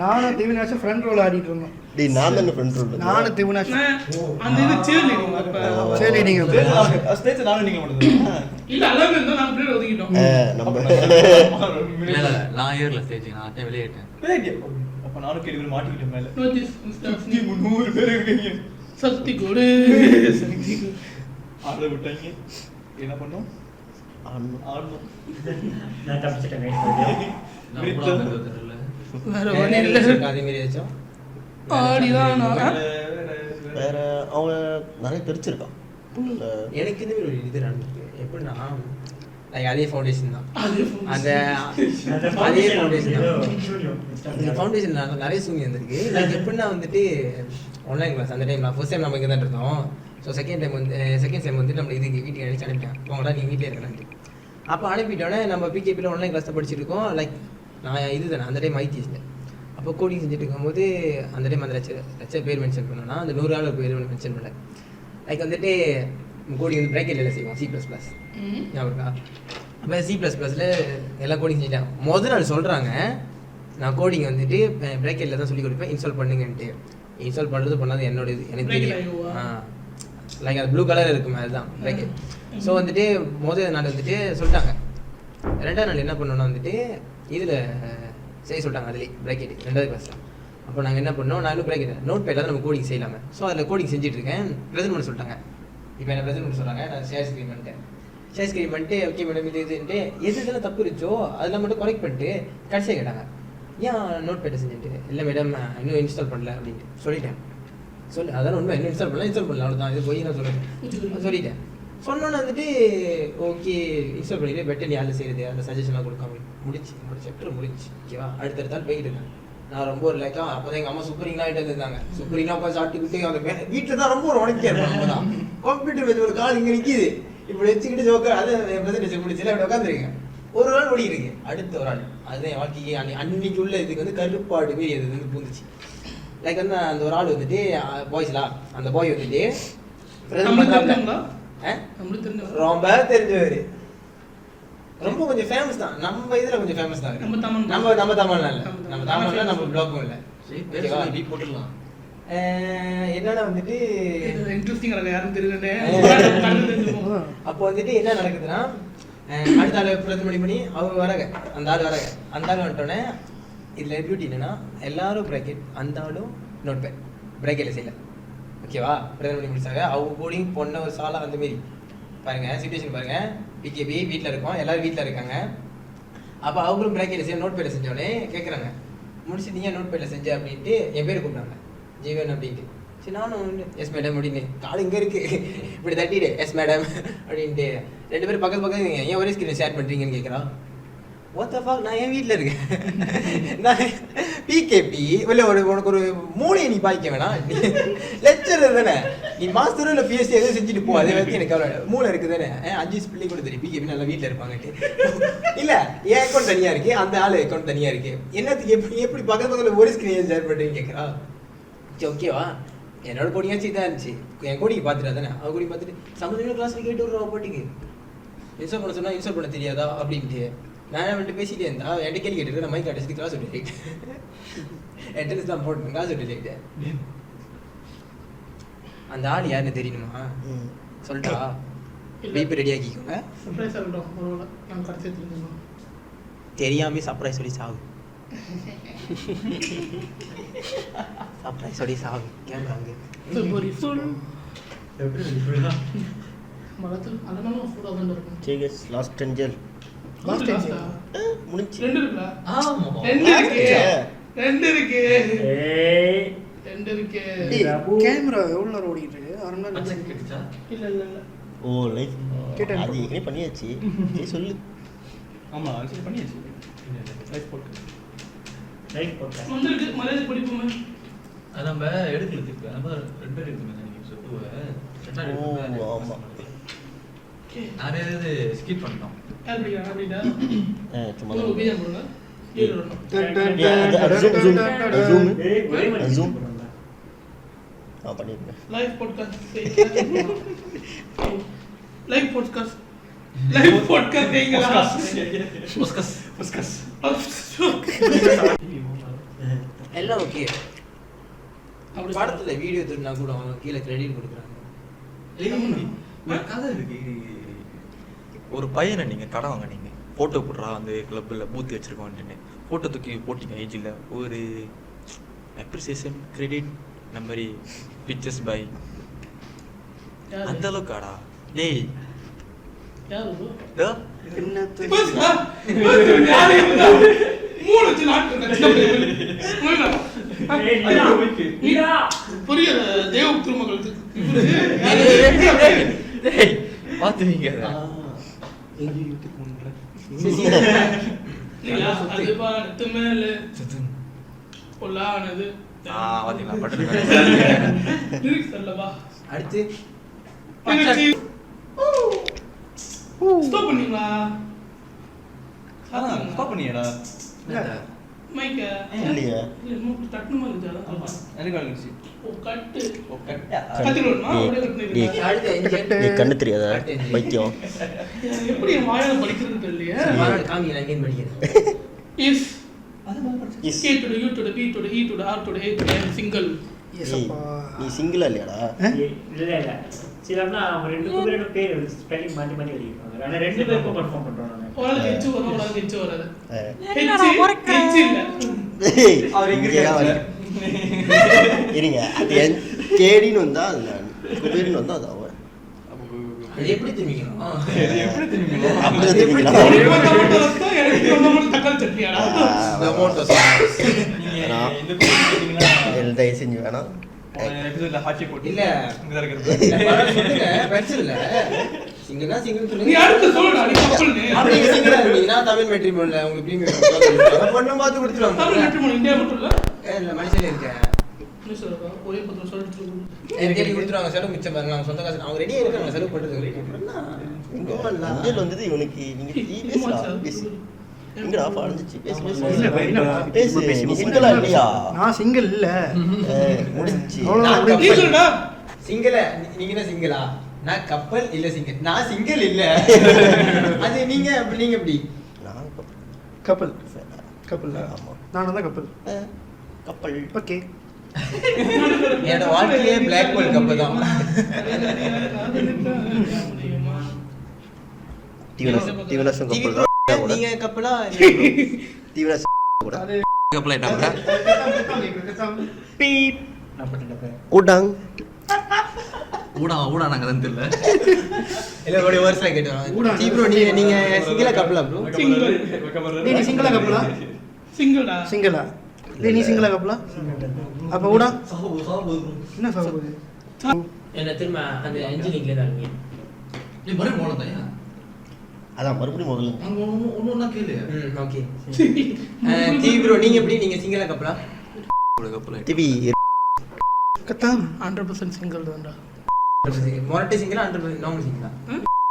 நானும் திவினாச்சும் ஃப்ரண்ட் ரோல் ஆடிட்டு இருந்தோம். டேய், நான் தானே ஃப்ரண்ட் ரோல். நானும் திவினாச்சும் அந்த இது cheerleading அப்ப cheerleading ஸ்டேஜ் நானும் நீங்க மட்டும் இல்ல அலங்க இருந்தா நாங்க பிளேட் ஒதுக்கிட்டோம். இல்ல நான் ஏர்ல ஸ்டேஜ் நான் வெளியேட்டேன். அப்ப நானும் கேள்வி மாட்டிக்கிட்டேன் மேல. நோட்டீஸ் 300 பேர் இருக்கீங்க. சக்தி கோடு ஆள விட்டாங்க. என்ன பண்ணோம்? ஆடணும். நான் தப்பிச்சிட்டேன் கைஸ். வேற வழி இல்ல. அதே மாதிரி ஏதாச்சும் ஆடிதான் வேற அவன் நிறைய தெரிச்சிருக்கான். எனக்கு இந்த மாதிரி ஒரு இது நடந்துருக்கு. எப்படின்னா லைக் அதே ஃபவுண்டேஷன் தான், அந்த அதே ஃபவுண்டேஷன் தான். இந்த ஃபவுண்டேஷன் நிறைய சூழ்நிலை வந்திருக்கு. லைக் எப்படின்னா வந்துட்டு ஆன்லைன் கிளாஸ் அந்த டைம் ஃபர்ஸ்ட் டைம் நம்ம இங்கே தான் இருந்தோம். ஸோ செகண்ட் டைம் வந்துட்டு நம்ம இதுக்கு வீட்டுக்கு அழைச்சி அனுப்பிட்டேன். உங்களா நீங்கள் வீட்டில் இருக்கலான்ட்டு. அப்போ அனுப்பிட்டோன்னே நம்ம பிகேபியில் ஆன்லைன் கிளாஸ் படிச்சிருக்கோம். லைக் நான் இது தானே அந்த டைம் ஐடிஎஸ்ல அப்போ கோடிங் செஞ்சுட்டு இருக்கும்போது அந்த டைம் அந்த லட்சம் பேர் மென்ஷன் பண்ணோன்னா அந்த 100 ஆள் பேர் மென்ஷன் பண்ணேன். லைக் வந்துட்டு கோடிங் வந்து ப்ராக்கெட்டில் எல்லாம் செய்வோம், C++. ஞாபகம் இருக்கா? அப்போ C++ல எல்லாம் கோடிங் செஞ்சுட்டேன். முதல் நாள் சொல்கிறாங்க நான் கோடிங் வந்துட்டு ப்ராக்கெட்டில் தான் சொல்லி கொடுப்பேன், இன்ஸ்டால் பண்ணுங்கன்ட்டு. இன்ஸ்டால் பண்ணுறது பண்ணாது என்னோட இது எனக்கு தெரியும். லைக் அது ப்ளூ கலர் இருக்குமே அதுதான் ப்ராக்கெட். ஸோ வந்துட்டு முதல் நாள் வந்துட்டு சொல்லிட்டாங்க. 2வது நாள் என்ன பண்ணோன்னா வந்துட்டு இதில் செய்ய சொல்லிட்டாங்க, அதுலேயே ப்ராக்கெட் 2வது கிளாஸில். அப்போ நாங்கள் என்ன பண்ணோம், நான் இன்னும் ப்ராக்கெட் நோட் பேடில் தான் நம்ம கோடிங் செய்யலாமே. ஸோ அதில் கோடிங் செஞ்சுட்ருக்கேன். ப்ரெசென்ட் பண்ண சொல்லிட்டாங்க. இப்போ என்ன ப்ரெசென்ட் பண்ண சொல்கிறாங்க, நான் ஷேர் ஸ்க்ரீன் பண்ணிட்டு ஓகே மேடம் இதுன்ட்டு எதுலாம் தப்பு இருந்துச்சோ அதெல்லாம் மட்டும் கரெக்ட் பண்ணிட்டு கடைசியாக கேட்டாங்க ஏன் நோட் பேட்டை செஞ்சுட்டு. இல்லை மேடம் இன்னும் இன்ஸ்டால் பண்ணல அப்படின்ட்டு சொல்லிட்டேன். அதான் உண்மை, இன்னும் இன்ஸ்டால் பண்ணல அவ்வளோதான். இது போய் நான் சொல்லிட்டேன். சொன்னோன்னு வந்துட்டு ஓகே இன்ஸ்டால் பண்ணிட்டு பெட்டர் யாரில் செய்யுது அந்த சஜஷன்லாம் கொடுக்காம முடிச்சு என்னோட சாப்டர் முடிச்சு ஓகேவா அடுத்தடுத்தால் போய்கிட்டு இருக்கேன். நான் ரொம்ப ஒரு லைக்கா அப்போ தான் எங்கள் அம்மா சூப்பரிங்லாம் ஆகிட்டு வந்திருந்தாங்க. சூப்பரிங்லாம் உட்காந்து சாப்பிட்டுக்கிட்டு அந்த வீட்டில் தான் ரொம்ப ஒரு உடனே இருப்பாங்க. தான் கம்ப்யூட்டர் வச்சு ஒரு கால் இங்கே நிற்கிது இப்படி வச்சுக்கிட்டு ஜோக்க அதை ப்ரெசன்டேஷன் முடிச்சு அப்படி உட்காந்துருக்கேன். ஒரு நாள் ஓடிருக்கு. அடுத்த ஒரு நாள் அதுதான் என் வாழ்க்கைக்கு அன்னைக்கு உள்ள இதுக்கு வந்து கருப்பாடு மாரி அது வந்து பூந்துச்சு. லைக் வந்து அந்த ஒரு ஆள் வந்துட்டு பாய்ஸ்லாம் அந்த பாய் வந்துட்டு ரொம்ப தெரிஞ்சவர் ரொம்ப கொஞ்சம் ஃபேமஸ் தான். நம்ம இதுல கொஞ்சம் ஃபேமஸ் தான். நம்ம தமிழ்ல இல்ல, நம்ம தமிழ்ல நம்ம பிளாக்கும் இல்ல. போட்டுடலாம். என்னன்னா வந்துட்டு இன்ட்ரெஸ்டிங் யாரும் தெரியல. அப்போ வந்துட்டு என்ன நடக்குதுன்னா அடுத்த ஆள் பிரதிமணி பண்ணி அவங்க வராங்க. அந்த ஆள் வராங்க. அந்த ஆள் வந்துட்டோன்னே இதுல பியூட்டி என்னன்னா எல்லாரும் பிராக்கெட் அந்த ஆளும் நோட் பேட் பிராக்கெட்ல செய்யல ஓகேவா. பிரதிமணி முடிச்சாங்க. அவங்க கூடயும் பொண்ண ஒரு சாலா அந்த மாரி பாருங்க சிச்சுவேஷன் பாருங்க. பிகேபி வீட்டில் இருக்கோம், எல்லாரும் வீட்டில் இருக்காங்க. அப்போ அவங்களும் பிராக்கெட்டில் செய்ய நோட் பேடில் செஞ்சோடனே கேட்குறாங்க முடிச்சு நீ ஏன் நோட் பேடில் செஞ்ச அப்படின்ட்டு என் பேர் கூப்பிட்டாங்க ஜீவன் அப்படின்ட்டு. சரி நானும் எஸ் மேடம் அப்படின்னு கால் இங்கே இருக்கு இப்படி தட்டிடு எஸ் மேடம் அப்படின்ட்டு 2 பேரும் பக்கத்து பக்கத்து ஏன் ஒரே ஸ்கிரீன் ஷேர் பண்ணுறீங்கன்னு கேட்குறான். வாட் தி ஃபக் நான் என் வீட்டில் இருக்கேன். நான் பிகேபி இல்லை உனக்கு ஒரு மூளையை நீ பாய்க்க வேணாம். லெக்சர் தானே நீ மாஸ்டரும் இல்லை பிஎஸ்சி எதுவும் செஞ்சுட்டு போ. அதை வச்சு எனக்கு அவ்வளோ மூளை இருக்குது தானே. 5 பிள்ளை கூட தெரியும் பிகேபி நல்லா வீட்டில் இருப்பாங்கட்டு. இல்லை என் அக்கௌண்ட் தனியாக இருக்கு அந்த ஆள் அக்கௌண்ட் தனியாக இருக்கு. என்னத்துக்கு எப்படி பக்கத்து பக்கத்தில் ஒரு ஸ்கிரீன் ஷேர் பண்ணுறீங்கன்னு கேட்குறா. சரி ஓகேவா என்னோட கோடிங்காச்சும் இதாக இருந்துச்சு. என் கோடிக்கு பார்த்துட்டா தானே அவ கோடி பார்த்துட்டு சம்மந்தமான கிளாஸில் கேட்டு விட்ருவா போட்டிக்கு இன்ஸ்டால் பண்ண சொன்னால் இன்ஸ்டால் பண்ண தெரியாதா அப்படின்ட்டு நான் வந்துட்டு பேசிட்டே இருந்தா என்கிட்ட கேள்வி கேட்டுட்டு நான் மைக் அடிச்சு கிளாஸ் விட்டு என்ட்ரன்ஸ் தான் போட்டேன் கிளாஸ் விட்டு. அந்த ஆள் யாருன்னு தெரியணுமா சொல்லிட்டா பீப் ரெடி ஆக்கிக்கோங்க. தெரியாம சர்ப்ரைஸ் சொல்லி சாகு. சர்ப்ரைஸ் சொல்லி சாகு. கேமரா அங்கே லாஸ்ட் 10 ஜெல் முடிஞ்சு 2 இருக்குடா. ஆமா 2 இருக்கு. கேமரா எவ்வளவு நேரம் ஓடிட்டு இருக்கு? 1/2 மணி நேரம் கிடைச்சா இல்ல ஓ லைஃப் கேட்டேன். அது ஏற்கனவே பண்ணியாச்சு. சரி சொல்லு. ஆமா சரி பண்ணியாச்சு. லைஃப் போட்டு லைக் போட்டேன். வந்திருக்கு மலையாள படிப்போமே. அது நம்ம எடுக்கல திருப்பி நம்ம 2 பேர் எடுக்கணும் நினைக்கிறேன். சொட்டுவை ஓ ஆமா நிறைய இது ஸ்கிப் பண்ணோம். அப்படிடா சும்மா ஒரு வீடியோ போடுங்க. கீழ வரணும். ஜூம் பண்ணிருக்கேன். Live podcast செய்யுங்களா? புஸ்கஸ் எல்லாம் ஓகே. அப்படி படத்துல வீடியோ திருடினா கூட அவங்க கீழே கிரெடிட் கொடுக்குறாங்க. ஒரு கதை இருக்கு. ஒரு பையனை நீங்க கடை வாங்கினீங்க போட்டோ போடுறா அந்த கிளப்ல பூத்தி வச்சிருக்கோன்னு போட்டோ தூக்கி போட்டீங்க ஏஜில் ஒரு அப்ரிசியேஷன் கிரெடிட் நம்பரி பிக்சர்ஸ் பை அந்த அளவுக்கு ஆடா டேய் யாரு புரியல தேவ திருமகளுக்கு பாத்துவீங்க அடுத்து ஸ்டாப் பண்ணீங்களா? ஸ்டாப் பண்ணியடா. மைக்க இல்லையா தட்டுமா இருந்துச்சு. எனக்கு வந்துச்சு. ஓ கட்டு ஓ கட்டா. கத்துக்கணுமா? அப்படியே கட்டுனீங்களா? அடுத்து கண்ணு தெரியாதா பைத்தியம். எப்படி என் வாயால படிக்கிறதுன்னு தெரியலையே. காமி நான் எங்கேயும் படிக்கிறேன். If Yes. A to the U to the B to the E to the R to the A to the N single. நீ சிங்கிளா இல்லையாடா? இல்ல சிலர்னா அவங்க 2 பேரும் பேர் ஸ்பெல்லிங் மாத்தி மாத்தி எழுதிருப்பாங்க. ஆனா 2 பேருக்கும் கன்ஃபார்ம் பண்றோம் நாங்க. ஒரு ஆளுக்கு H வரும், ஒரு ஆளுக்கு H வராது. H இல்ல. அவர் எங்க இருக்காரு? இருங்க அது கேடின்னு வந்தா அது நான் குபேர்னு வந்தா அது அவன். அது எப்படி தெரிவிக்கணும்? எப்படி தெரியுமா? அப்படியே தெரியுங்களா? எனக்கு ரொம்ப மட்டும் தக்காளி சட்னியாடா? இந்த கோடிங்களா? தயவு செஞ்சு வேணாம். எபிசோட்ல ஹாட்சி போட்டு இல்ல. இங்க தான் இருக்கு. சொல்லுங்க, பிரச்சனை இல்ல. சிங்கிள்னா சிங்கிள் நீ சொல்லுங்க. அடுத்து சொல்லுடா நீ கப்பல்னு. அப்படி நீங்க சிங்கிளா இருந்தீங்கன்னா தமிழ் மேட்ரிமோனில உங்களுக்கு பிரீமியம் பொண்ணு பார்த்து கொடுத்துருவாங்க. தமிழ் மேட்ரிமோனி இந்தியா மட்டும் இல்ல. இல்ல மனுஷனே இருக்கேன். என்ன சொல்றா? ஒரே பத்திரம் சொல்லிட்டு தேடி கொடுத்துருவாங்க, செலவு மிச்சம் பாருங்க. அவங்க சொந்த காசு அவங்க ரெடியா இருக்காங்க செலவு பண்றதுக்கு. அப்புறம் அஞ்சல் வந்தது இவனுக்கு நீங்க பேசு. எங்கடா பாடுச்சு பேசு பேசு இல்ல, இல்ல. பேசு நீ சிங்கிளா இல்லையா நான் சிங்கிள் இல்ல. முடிஞ்சிச்சு நீ சொல்லுடா. சிங்கிளா நீங்க என்ன சிங்கிளா? நான் கப்பல் இல்ல சிங்கிள். நான் சிங்கிள் இல்ல. அது நீங்க எப்படி? நான் கப்பல் கப்பல். ஆமா நானும் தான் கப்பல். கப்பல் ஓகே. என்னோட வாழ்க்கையே பிளாக் ஹோல் கப்பல் தான். தீவனசம் கப்பல் தான் நீங்க கப்பலா? தீவனசம் கூட கப்பல் ஆயிட்டாங்க. பீப் நான் பண்ணிட்டேன். ஊடாங் ஊடா நாங்க தான் தெரியல. இல்ல ஒரு வருஷம் கேட்டுறோம். ஜி ப்ரோ நீங்க சிங்கிளா கப்பலா ப்ரோ? சிங்கிள். டேய் நீ சிங்கிளா கப்பலா? சிங்கிள்டா. சிங்கிளா? டேய் நீ சிங்கிளா கப்பலா? அப்ப ஊடா என்ன சாப்பிடுது? என்ன திரும்ப அந்த இன்ஜினியரிங்ல தான் இருக்கீங்க. நீ மறுபடியும் போனதா? அதான் மறுபடியும் முதல்ல அங்க ஒண்ணு கேளு. ஓகே. ஜி ப்ரோ நீங்க சிங்கிளா கப்பலா? கப்பல் டிவி கத்தாம் 100% சிங்கிள் தான்டா. மொரட்டை சிங்கிளா 100% நார்மல் சிங்கிளா?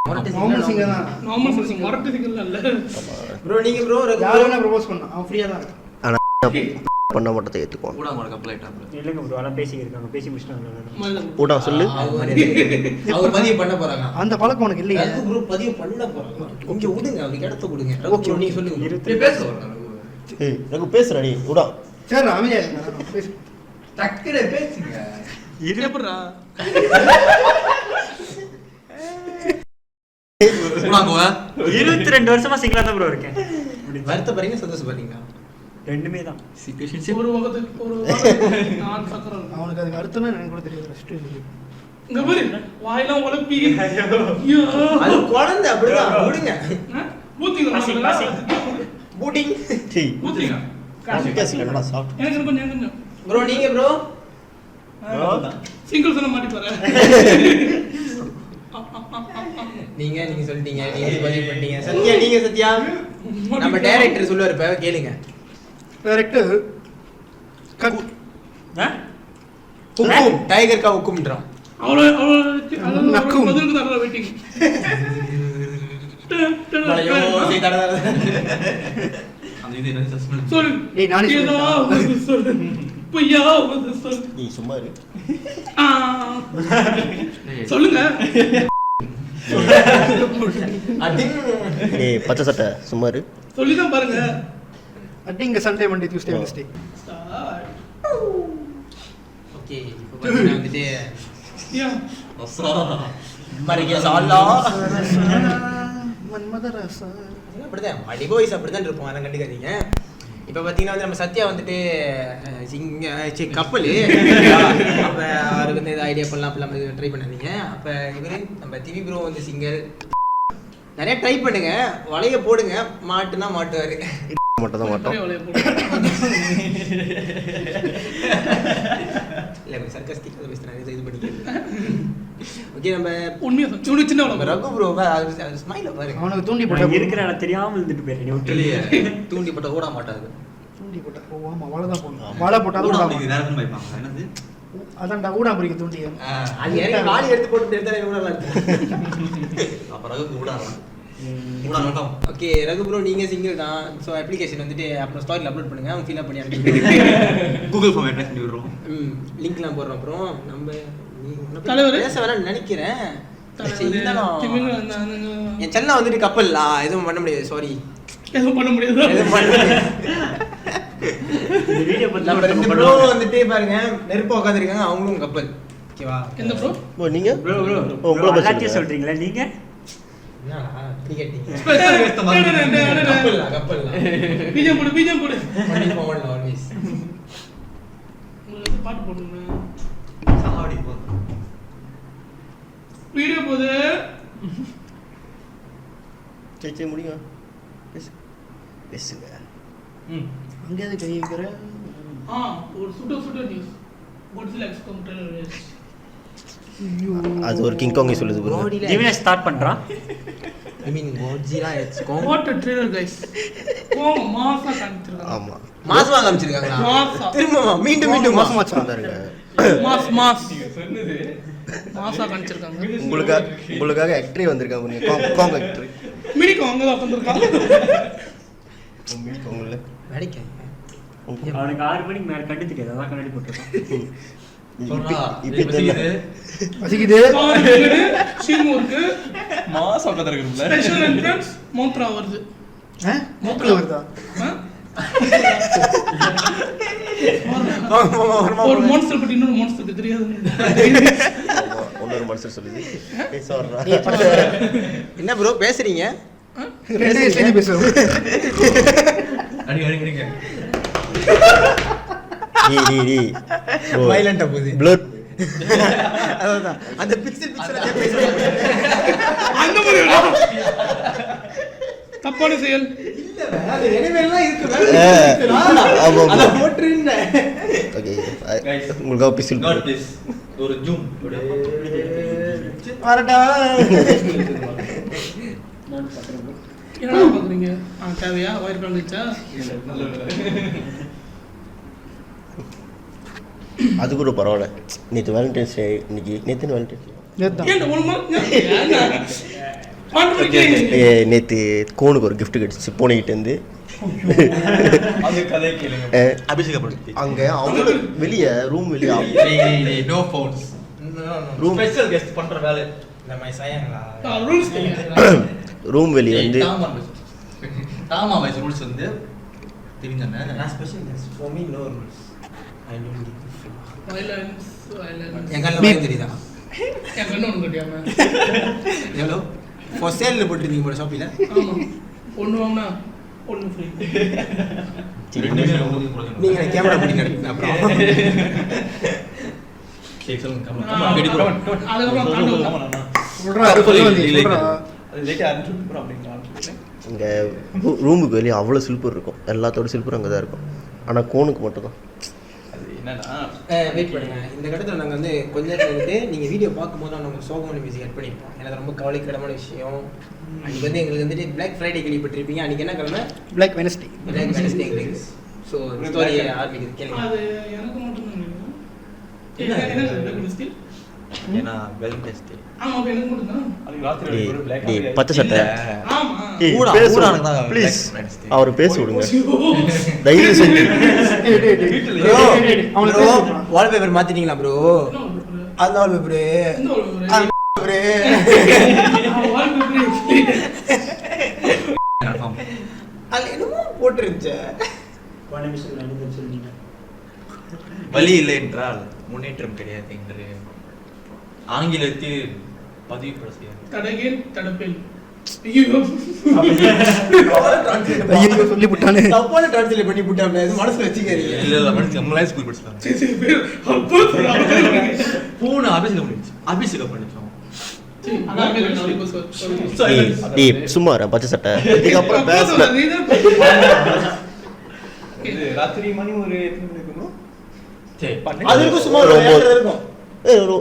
மொரட்டை நார்மல் சிங்கிள் தான். நார்மல் சிங்கிள் மொரட்டு சிங்கிள் இல்ல. ப்ரோ நீங்க ப்ரோ யார் வேணா ப்ரோபோஸ் பண்ணா அவன் ஃப்ரீயா தான் இருக்கான். பண்ண மட்டும் ஏத்துக்குவான் ஊடா கப்பல் ஆயிட்டாங்க. இல்லைங்க ப்ரோ அதெல்லாம் பேசிக்கிருக்காங்க பேசி முடிச்சிட்டாங்க. ஊடா சொல்லு அவங்க பதிவு பண்ண போறாங்க. அந்த பழக்கம் உனக்கு இல்லையா? ரகு ப்ரோ பதிவு பண்ண போறாங்க. கொஞ்சம் விடுங்க அவருக்கு இடத்த கொடுங்க. ஓகே நீங்க சொல்லுங்க. நீ பேச வரணும். ஏய் எனக்கு பேசுறா நீ ஊடா சரி அமைதியா இருங்க. பேசு. டக்குனு பேசுங்க. எப்படிடா? ஊடாங்கவா 22 வருஷமா சிங்கிளா தான் ப்ரோ இருக்கேன். வருத்தப்படுறீங்க சந்தோஷப்படுறீங்களா? ரெண்டுமே தான். சிச்சுவேஷன்ஷிப் ஒரு வகத்துக்கு நான் சக்கரம். அவனுக்கு அதுக்கு அர்த்தம்னா எனக்கு கூட தெரியாது. ஃபர்ஸ்ட் இங்க பாரு வாயெல்லாம் உலப்பி. அது குழந்தை அப்படிதான் விடுங்க. ஊத்திங்க. பாசி. பூட்டிங். டேய் ஊத்திங்க. கேஸ்ல என்னடா சாப்பிட்டு எனக்கு கொஞ்சம் ப்ரோ நீங்க ப்ரோ சிங்கிள் சொன்ன மாட்டி பாரு. நீங்க சொல்லிட்டீங்க. நீங்க பதிவு பண்ணிட்டீங்க. சத்யா நீங்க சத்யா நம்ம டைரக்டர் சொல்லுவார் இப்ப கேளுங்க. டைரக்டர் கட் हुकुम टाइगर का हुकुम ड्रा அவளோ நக்கும். பதிலுக்கு தான் வெயிட்டிங். மலையோ சீதா அந்த இது என்ன சஸ்பென்ஸ். சொல். டேய் நானே ஏதாவது சொல். பொய்யா வந்து சொல். நீ சும்மா இரு ஆ. சொல்லுங்க. அடிங் ஏய் பச்சை சட்டை சும்மா இரு சொல்லி தான் பாருங்க. அடிங்க Sunday Monday Tuesday Wednesday. Okay இப்போ பாத்தீங்கன்னா வந்துட்டு யா அஸ்ஸா மரியா சால்லா மன்மதரசா அப்படிதான் மடி பாய்ஸ் அப்படிதான் இருப்போம். அதெல்லாம் கண்டுக்காதீங்க. இப்போ பார்த்தீங்கன்னா வந்து நம்ம சத்யா வந்துட்டு கப்பல் அப்போ அவருக்கு வந்து ஐடியா பண்ணலாம் அப்படிலாம் ட்ரை பண்ணாதீங்க. அப்போ இவர் நம்ம டிவி ப்ரோ வந்து சிங்கர் நிறைய ட்ரை பண்ணுங்க. வலைய போடுங்க மாட்டுனா மாட்டுவார். மட்டும் தான் மாட்டோம் இல்லை சர்க்கஸ்டிக் பேசுகிறேன் இது பண்ணிக்கிறேன். ஓகே நம்ம உண்மையா சின்ன நம்ம ரகு ப்ரோ ஸ்மைல பாருங்க. அவனுக்கு தூண்டி நான் போட்ட இருக்கிற இடம் தெரியாம இருந்துட்டு போயிரு இல்லையே தூண்டி போட்ட ஓட மாட்டாது. தூண்டி போட்ட ஓ ஆமா வலை தான் போடணும். வலை போட்டாலும் ஊடா ஊடாம. அப்படிங்க நேரத்துல வைப்பாங்க. என்னது அதான்டா ஊடாம தூண்டி. அது இறங்கி வாளி எடுத்து போட்டு எடுத்தாலே கூட நல்லா இருக்கும். அப்புறம் ஊடாலாம் ஊடா நோட்டம். ஓகே ரகு ப்ரோ நீங்க சிங்கிள் தான். ஸோ அப்ளிகேஷன் வந்துட்டு அப்புறம் ஸ்டோரியில் அப்லோட் பண்ணுங்க. அவங்க ஃபில் பண்ணி அனுப்பி கூகுள் ஃபார்ம் அட்ரஸ் பண்ணி விடுறோம். லிங்க்லாம் போடுறோம். அப்புறம் நம்ம தலைவரே. பேச வேணாம்னு நினைக்கிறேன். தலைவரே. என் செல்லம் வந்துட்டு கப்பல்லா எதுவும் பண்ண முடியாது. சாரி எதுவும் பண்ண முடியாது. எதுவும் பண்ண முடியாது. இந்த வீடியோ பத்தி நம்ம ரெண்டு ப்ரோ வந்துட்டு பாருங்க நெருப்பா உட்காந்துருக்காங்க. அவங்களும் கப்பல். ஓகேவா? எந்த ப்ரோ? ஓ நீங்க ப்ரோ ப்ரோ ஓ, உங்களை பத்தி எல்லாத்தையும் சொல்லுங்க. சொல்றீங்களா நீங்க? என்னடா இப்படி கேட்டீங்க? கப்பல். கப்பல்லா பீஜம் போடு பீஜம் போடு. ஆல்வேஸ் உங்களுக்கு பாட்டு போடுங்க. சாவடி போதும். வீடியோ போது. சரி முடியுங்க பேசுங்க அங்கேயாவது கை வைக்கிற ஒரு சுட்ட news. Godzilla X Kong trailer release. அது ஒரு கிங்காங்கை சொல்லுது bro. ஜிமினா ஸ்டார்ட் பண்றான். I mean Godzilla it's Kong. What a trailer guys. Kong மாசா காமிச்சிருக்காங்க. ஆமா மாசமா காமிச்சிருக்காங்களா? மாசா. திரும்ப மீண்டும் மீண்டும் மாசமா பாருங்க. மாஸ் சொன்னது மாசா காமிச்சிருக்காங்க. உங்களுக்காக ஆக்டரே வந்திருக்காங்க நீங்க காங் ஆக்டர். மினிக்கு அங்க தான் வந்திருக்காங்க. உங்கள வேடிக்கை. அவனுக்கு 6 மணிக்கு மேல கண்டு தெரியாது. அதான் கண்ணாடி போட்டுருக்கான். சொல்றா இப்ப இது வசிக்குது. ஷிமூருக்கு மாசம் உட்காந்துருக்குறோம்ல. ஸ்பெஷல் என்ட்ரன்ஸ் மோத்ரா வருது. மூக்கில் வருதா? ஒரு மான்ஸ்டர் பத்தி இன்னொரு மான்ஸ்டருக்கு தெரியாது. இன்னொரு மனுஷன் சொல்லுது. என்ன ப்ரோ பேசுறீங்க? ரெண்டே சேர்ந்து பேசுறோம். அடிங்க டேய் வயலண்டா போகுது. ப்ளர் அதான் அந்த பிக்சல் பேசுறேன். அந்த மாதிரி தப்பான செயல். இல்ல அது எனிமேலாம் இருக்கு. ஆமா அத போட்றீங்க. ஓகே உங்களுக்காக பிசில் காட் ப்ளீஸ் ஒரு ஜூம் வரடா. என்ன பாக்குறீங்க? தேவையா வயிறு கலந்துச்சா? அது கூட பரவாயில்ல. நேற்று வேலண்டைன்ஸ் டே, இன்னைக்கு நேற்று வேலண்டைன்ஸ் ஏன் ஒரு நேற்று கோனுக்கு ஒரு கிஃப்ட் கிடைச்சிச்சு பூனைகிட்டேருந்து. அது கதை கேளுங்க. அபிஷேகப்படுத்தி அங்கே அவங்க வெளியே ரூம் வெளியே no phones room special guest பண்ற வேலை நம்ம சயங்களா? ரூல்ஸ் தெரியாது. ரூம் வெளியே வந்து டாமா வைஸ் ரூல்ஸ் வந்து தெரிஞ்சனே. நான் special guest for me no rules. I don't give violence என் கண்ணு தெரியுதா? என் கண்ணு ஒன்று கட்டியாம எவ்வளோ ஃபார் சேல்ல போட்டுருந்தீங்க போல ஷாப்பில். ஆமா ஒன்று வாங்கினா ஒன்று ஃப்ரீ. நீங்க கேமரா பிடிங்க அப்புறம் கேக் சொல்லுங்க. அதுக்கப்புறம் தாண்டவம். சொல்றா அது சொல்ல வந்தீங்க. சொல்றா. அது லேட்டா ஆரம்பிச்சு ப்ரோ அப்படிங்களா? இங்கே ரூமுக்கு வெளியே அவ்வளோ சில்பர் இருக்கும். எல்லாத்தோட சில்பர் அங்கே தான் இருக்கும். ஆனால் கோனுக்கு மட்டும்தான். அது என்னன்னா வெயிட் பண்ணுங்க. இந்த கட்டத்தில் நாங்கள் வந்து கொஞ்ச நேரம் வந்துட்டு நீங்கள் வீடியோ பார்க்கும்போது நாங்கள் சோகமான மியூசிக் ஆட் பண்ணியிருப்போம். எனக்கு ரொம்ப கவலைக்கிடமான விஷயம். அன்றைக்கி வந்து எங்களுக்கு வந்துட்டு பிளாக் ஃப்ரைடே கேள்விப்பட்டிருப்பீங்க. அன்றைக்கி என்ன கிழமை? Black Wednesday. பிளாக் வெனஸ்டே எங்களுக்கு. ஸோ ஸ்டோரியை ஆரம்பிக்குது கேளுங்க. அது எனக்கு மட்டும் தான் என்ன ஏன்னா வேலண்டைன்ஸ் டே. ஆமா அப்ப எனக்கு மட்டும் தான். அது ராத்திரி ஒரு black டேய் பச்சை சட்டை ஆமா ஏய், கூட பேச கூட விடுங்க. தான் ப்ளீஸ் Black Friday. அவர் பேச விடுங்க தயவு செஞ்சு. ப்ரோ அவனுக்கு ப்ரோ பேசுறான். வால்பேப்பர் மாற்றிட்டீங்களா ப்ரோ? அந்த வால்பேப்பரு இந்த ஒரு ப்ரோ கன்ஃபார்ம் அதில் என்னமோ போட்டுருந்துச்சு. போன நிமிஷம் நடந்து சொல்லுங்க. வழி இல்லை என்றால் முன்னேற்றம் கிடையாது என்று ஆங்கிலத்தில் பதிவு பண்ண செய்யாது. தடகேன் தடப்பேன். ஐயோ ஐயோ சொல்லி விட்டானே. தப்பான டிரான்ஸ்லேட் பண்ணி போட்டாப்ல. இது மனசுல வச்சுக்காதீங்க. இல்ல மனுஷன் நம்மளே ஸ்கூல் படிச்சாங்க. சரி பேர் அப்போ சொல்றாங்க. பூனை அபிஷேகம் பண்ணிச்சோம். அதான் பேர் நாளைக்கு சார். டேய் டேய் சும்மா இரு, பச்சை சட்டை. இதுக்கப்புறம் பேசல. இது ராத்திரி மணி ஒரு எத்தனை மணி இருக்கும் bro? சரி அது இருக்கும் சும்மா ஒரு ரொம்ப- நேரம் இருக்கும்.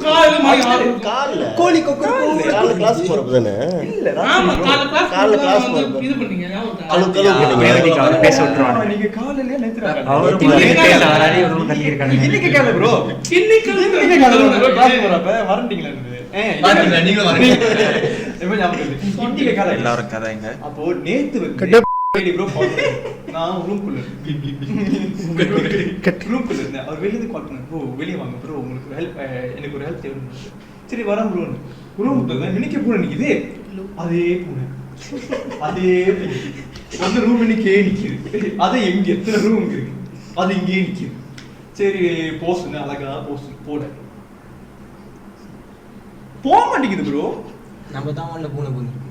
காலையில மணி 6 இருக்கும். காலைல கோழி கொக்கு காலைல கிளாஸ் போறப்ப தானே இல்ல ஆமா ராத்திரி காலையில class வந்து போறப்ப. இது பண்ணீங்க ஞாபகம் கலு இருக்கா? கலு மேலதிக்கு அவர் பேச விட்டுருவாங்க. நீங்க காலையில நேத்து அவரு இன்னைக்கு பேச காலையில. வராரு. ஒரு தள்ளி இருக்காங்க. இன்னைக்கு காலைல bro. இன்னைக்கு இன்னைக்கு காலைல bro கிளாஸ் போறப்ப வரண்டீங்களா நீங்க? பாத்தீங்களா நீங்களும் வரீங்க. எப்ப ஞாபகம் இருக்கு? இன்னைக்கு காலைல எல்லாரும் கதைங்க. அப்போ நேத்து வந்து கட்ட டேடி bro call பண்ணாரு. நான் ரூம்குள்ள ரூம்குள்ள இருந்தேன். அவர் வெளிய இருந்து கால் பண்ணாரு. ப்ரோ வெளிய வாங்க ப்ரோ, உங்களுக்கு ஹெல்ப் எனக்கு ஒரு ஹெல்ப் தேவைப்படுது. சரி வரேன் ப்ரோ. ரூமுக்கு வந்து இன்னைக்கு பூனை நிக்குது. அதே பூனை அந்த ரூம் இன்னைக்கே நிக்குது. அது எங்க எத்தனை ரூம் இருக்கு, அது இங்கே நிக்குது. சரி போஸ்ட் அழகா போஸ்ட் போட போக மாட்டேங்குது ப்ரோ. நம்ம தான் உள்ள பூனை பூந்து.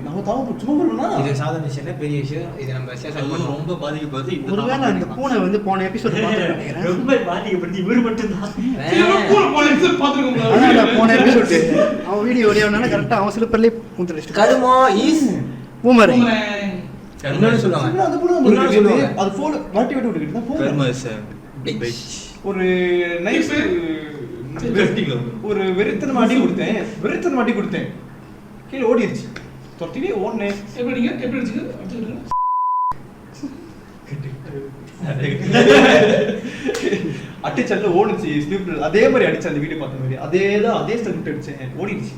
நம்ம தாவ சும்மா பண்ணுனா இது சாதாரண விஷயம் இல்ல, பெரிய விஷயம். இது நம்ம ஷேர் அது பண்ணுவோம். ரொம்ப பாதிக்கப்படுது. ஒருவேளை அந்த பூனை வந்து போன எபிசோட் பார்த்துட்டு நினைக்கிறேன். ரொம்ப பாதிக்கப்படுது இவர் மட்டும்தான். அதான் போன எபிசோட் அவன் வீடியோ வெளியானால கரெக்டா அவன் சிலப்பர்லயே பூந்துட்டு கருமோ ஈஸ் பூமரை இன்னொன்னு சொல்லுவாங்க. அது போல இன்னொன்னு சொல்லுவாங்க. அது போல வாட்டி விட்டு விட்டுக்கிட்டு தான் போகும். கர்ம இஸ் ஒரு நைஸ் ஒரு வெறித்தன மாட்டி கொடுத்தேன் கீழே ஓடிடுச்சு தொட்டிலே ஓடுனேன். எப்படி அடிச்சுங்க அட்டிச்சல்ல ஓடுச்சு ஸ்லீப்பர். அதே மாதிரி அடிச்சு அந்த வீடியோ பார்த்த மாதிரி அதே ஸ்டெப் அடிச்சேன் ஓடிடுச்சு.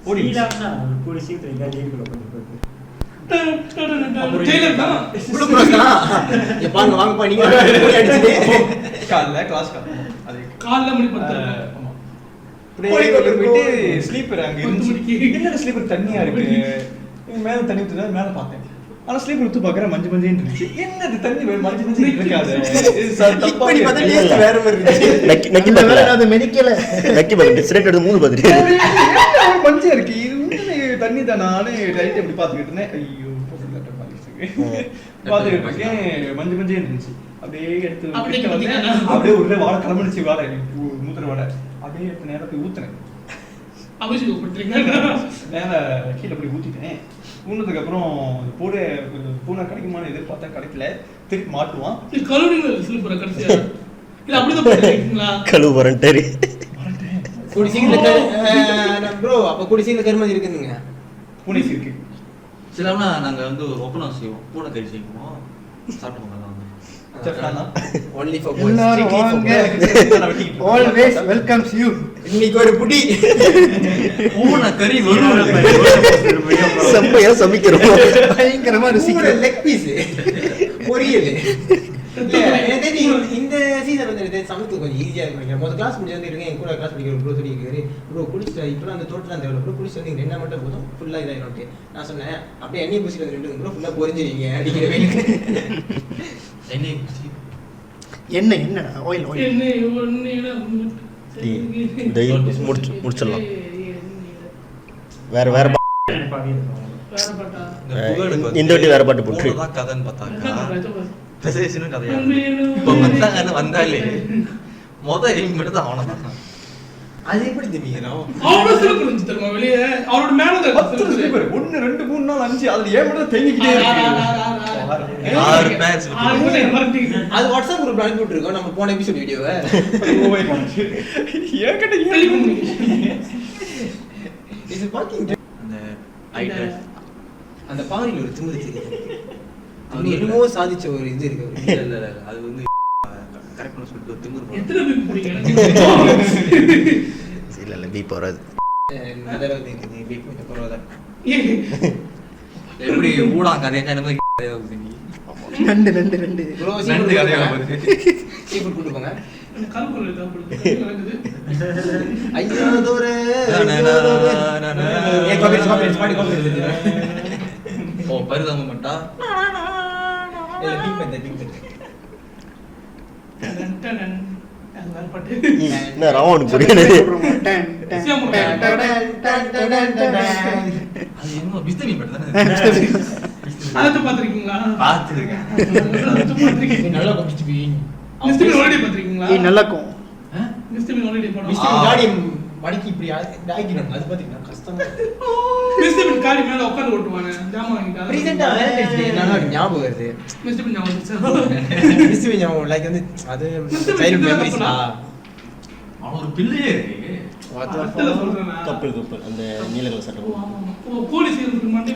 சீலாப்னா கூடி சீக்கிரம் எங்கேயாவது ஏரிக்குள்ள கொண்டு போயிட்டு டெய்லர் தான் பாருங்க வாங்க பண்ணீங்க அடிச்சுட்டு காலைல கிளாஸ் அது காலைல மணி 10. ஆமா போயிட்டு ஸ்லீப்பர் அங்க இருந்து ஸ்லீப்பர் தண்ணியா இருக்கு. மேல தண்ணி ஊத்துதா மேல பார்த்தேன். ஆனா ஸ்லீப்பர் ஊத்து பாக்குற மஞ்சள் இருந்துச்சு. என்னது தண்ணி மஞ்சள் இருக்காது. இப்படி பார்த்தா டேஸ்ட் வேற மாதிரி இருந்துச்சு. நக்கி வேற அது மெடிக்கல நக்கி பாக்க டிஸ்ரெட் எடுத்து மூணு பாத்துட்டு மஞ்சள் இருக்கு. இது தண்ணி தானானே ரைட் எப்படி பாத்துக்கிட்டு இருந்தேன். ஐயோ பாத்துக்கிட்டு இருக்கேன். மஞ்சள் இருந்துச்சு. அப்படியே எடுத்து அப்படியே உள்ள வாழை கிளம்பிடுச்சு. வாழை மூத்திர வாழை அப்படியே எடுத்து நேரம் போய் ஊத்துனேன். மேல கீழே போய் ஊத்திட்டேன். ஊனதுக்கு அப்புறம் பூனை கிடைக்குமான்னு எதிர்பார்த்தா கிடைக்கல. திருப்பி மாட்டுவான். கழுவு வரண்டரி கூடி சீக்கிரம் ப்ரோ அப்ப கூடி சீக்கிரம் கருமதி இருக்குதுங்க. பூனைக்கு இருக்கு. சிலவனா நாங்க வந்து ஒரு ஒப்பனம் செய்வோம், பூனை கறி செய்வோம், சாப்பிட்டு போங்க. ஒன்லி ஃபார் எல்லாரும் வாங்க. Always welcomes you. இன்னைக்கு ஒரு புடி பூனை கறி வரும். செம்மையா சமைக்கிறோம். பயங்கரமா ருசிக்கிற லெக் பீஸ் பொரியல். இந்த சீசன் வந்து சமைக்க கொஞ்சம் ஈஸியா இருக்கு. முதல் கிளாஸ் முடிஞ்சு வந்து இருக்கேன். என் கூட கிளாஸ் படிக்கிற ப்ரோ சொல்லியிருக்காரு, ப்ரோ குளிச்சு இப்பெல்லாம் அந்த தோட்டத்தில் அந்த ப்ரோ குளிச்சு வந்து 2 மட்டும் போதும் ஃபுல்லா இதாயிரும். நான் சொன்னேன் அப்படியே எண்ணெய் பூசிட்டு வந்து 2 ப்ரோ ஃபுல்லா பொரிஞ்சிருவீங்க அடிக்கிற வெயிலுக்கு. என்னடா ஆயில் முடிச்சிடலாம். வேற இந்த வாட்டி வேற பாட்டு போட்டு கதைன்னு பார்த்தாக்கா கதையா இப்ப வந்தாலே மட்டும் தான் அவனை தான். அது எப்படி தெரியுங்க வெளியே அவரோட மேல 1 2 3 4 5 அதுல ஏன் மட்டும் தேங்கிக்கிட்டே அது வாட்ஸ்அப் குரூப்ல அனுப்பி விட்டுருக்கோம் நம்ம போன எபிசோட் வீடியோவை. அந்த பாரியில் ஒரு திமிரு தெரியுது. அவர் என்னமோ சாதிச்ச ஒரு இது இருக்கு. இல்ல அது வந்து கரெக்ட் பண்ண சொல்லிட்டு திமிரு இல்ல பீப் வராது. எப்படி ஊடா கதையா எனக்கு நண்டு சீஃபுட் கூட்டு போங்க. பரிதாபம் மட்டும் ராவனுக்கு புரியாது. மடிக்கு இப்படி ஆகிடும். அது பாத்தீங்கன்னா கஷ்டமா மிஸ்டர் காலி மேல உட்கார்ந்து ஓட்டுவானே ஜாமா வாங்கிட்டாங்க. ரீசன்ட்டா வேலண்டைன்ஸ் டே நான் ஞாபகம் வருது. மிஸ்டர் ஞாபகம் மிஸ்டர் ஞாபகம் லைக் வந்து அது சைல்ட் மெமரிஸ்டா. அவன் ஒரு பிள்ளையே இருக்கு. வாத்தல சொல்றேனா கப்பல் அந்த நீல கலர் சட்டை. போலீஸ் இருக்கு மாட்டே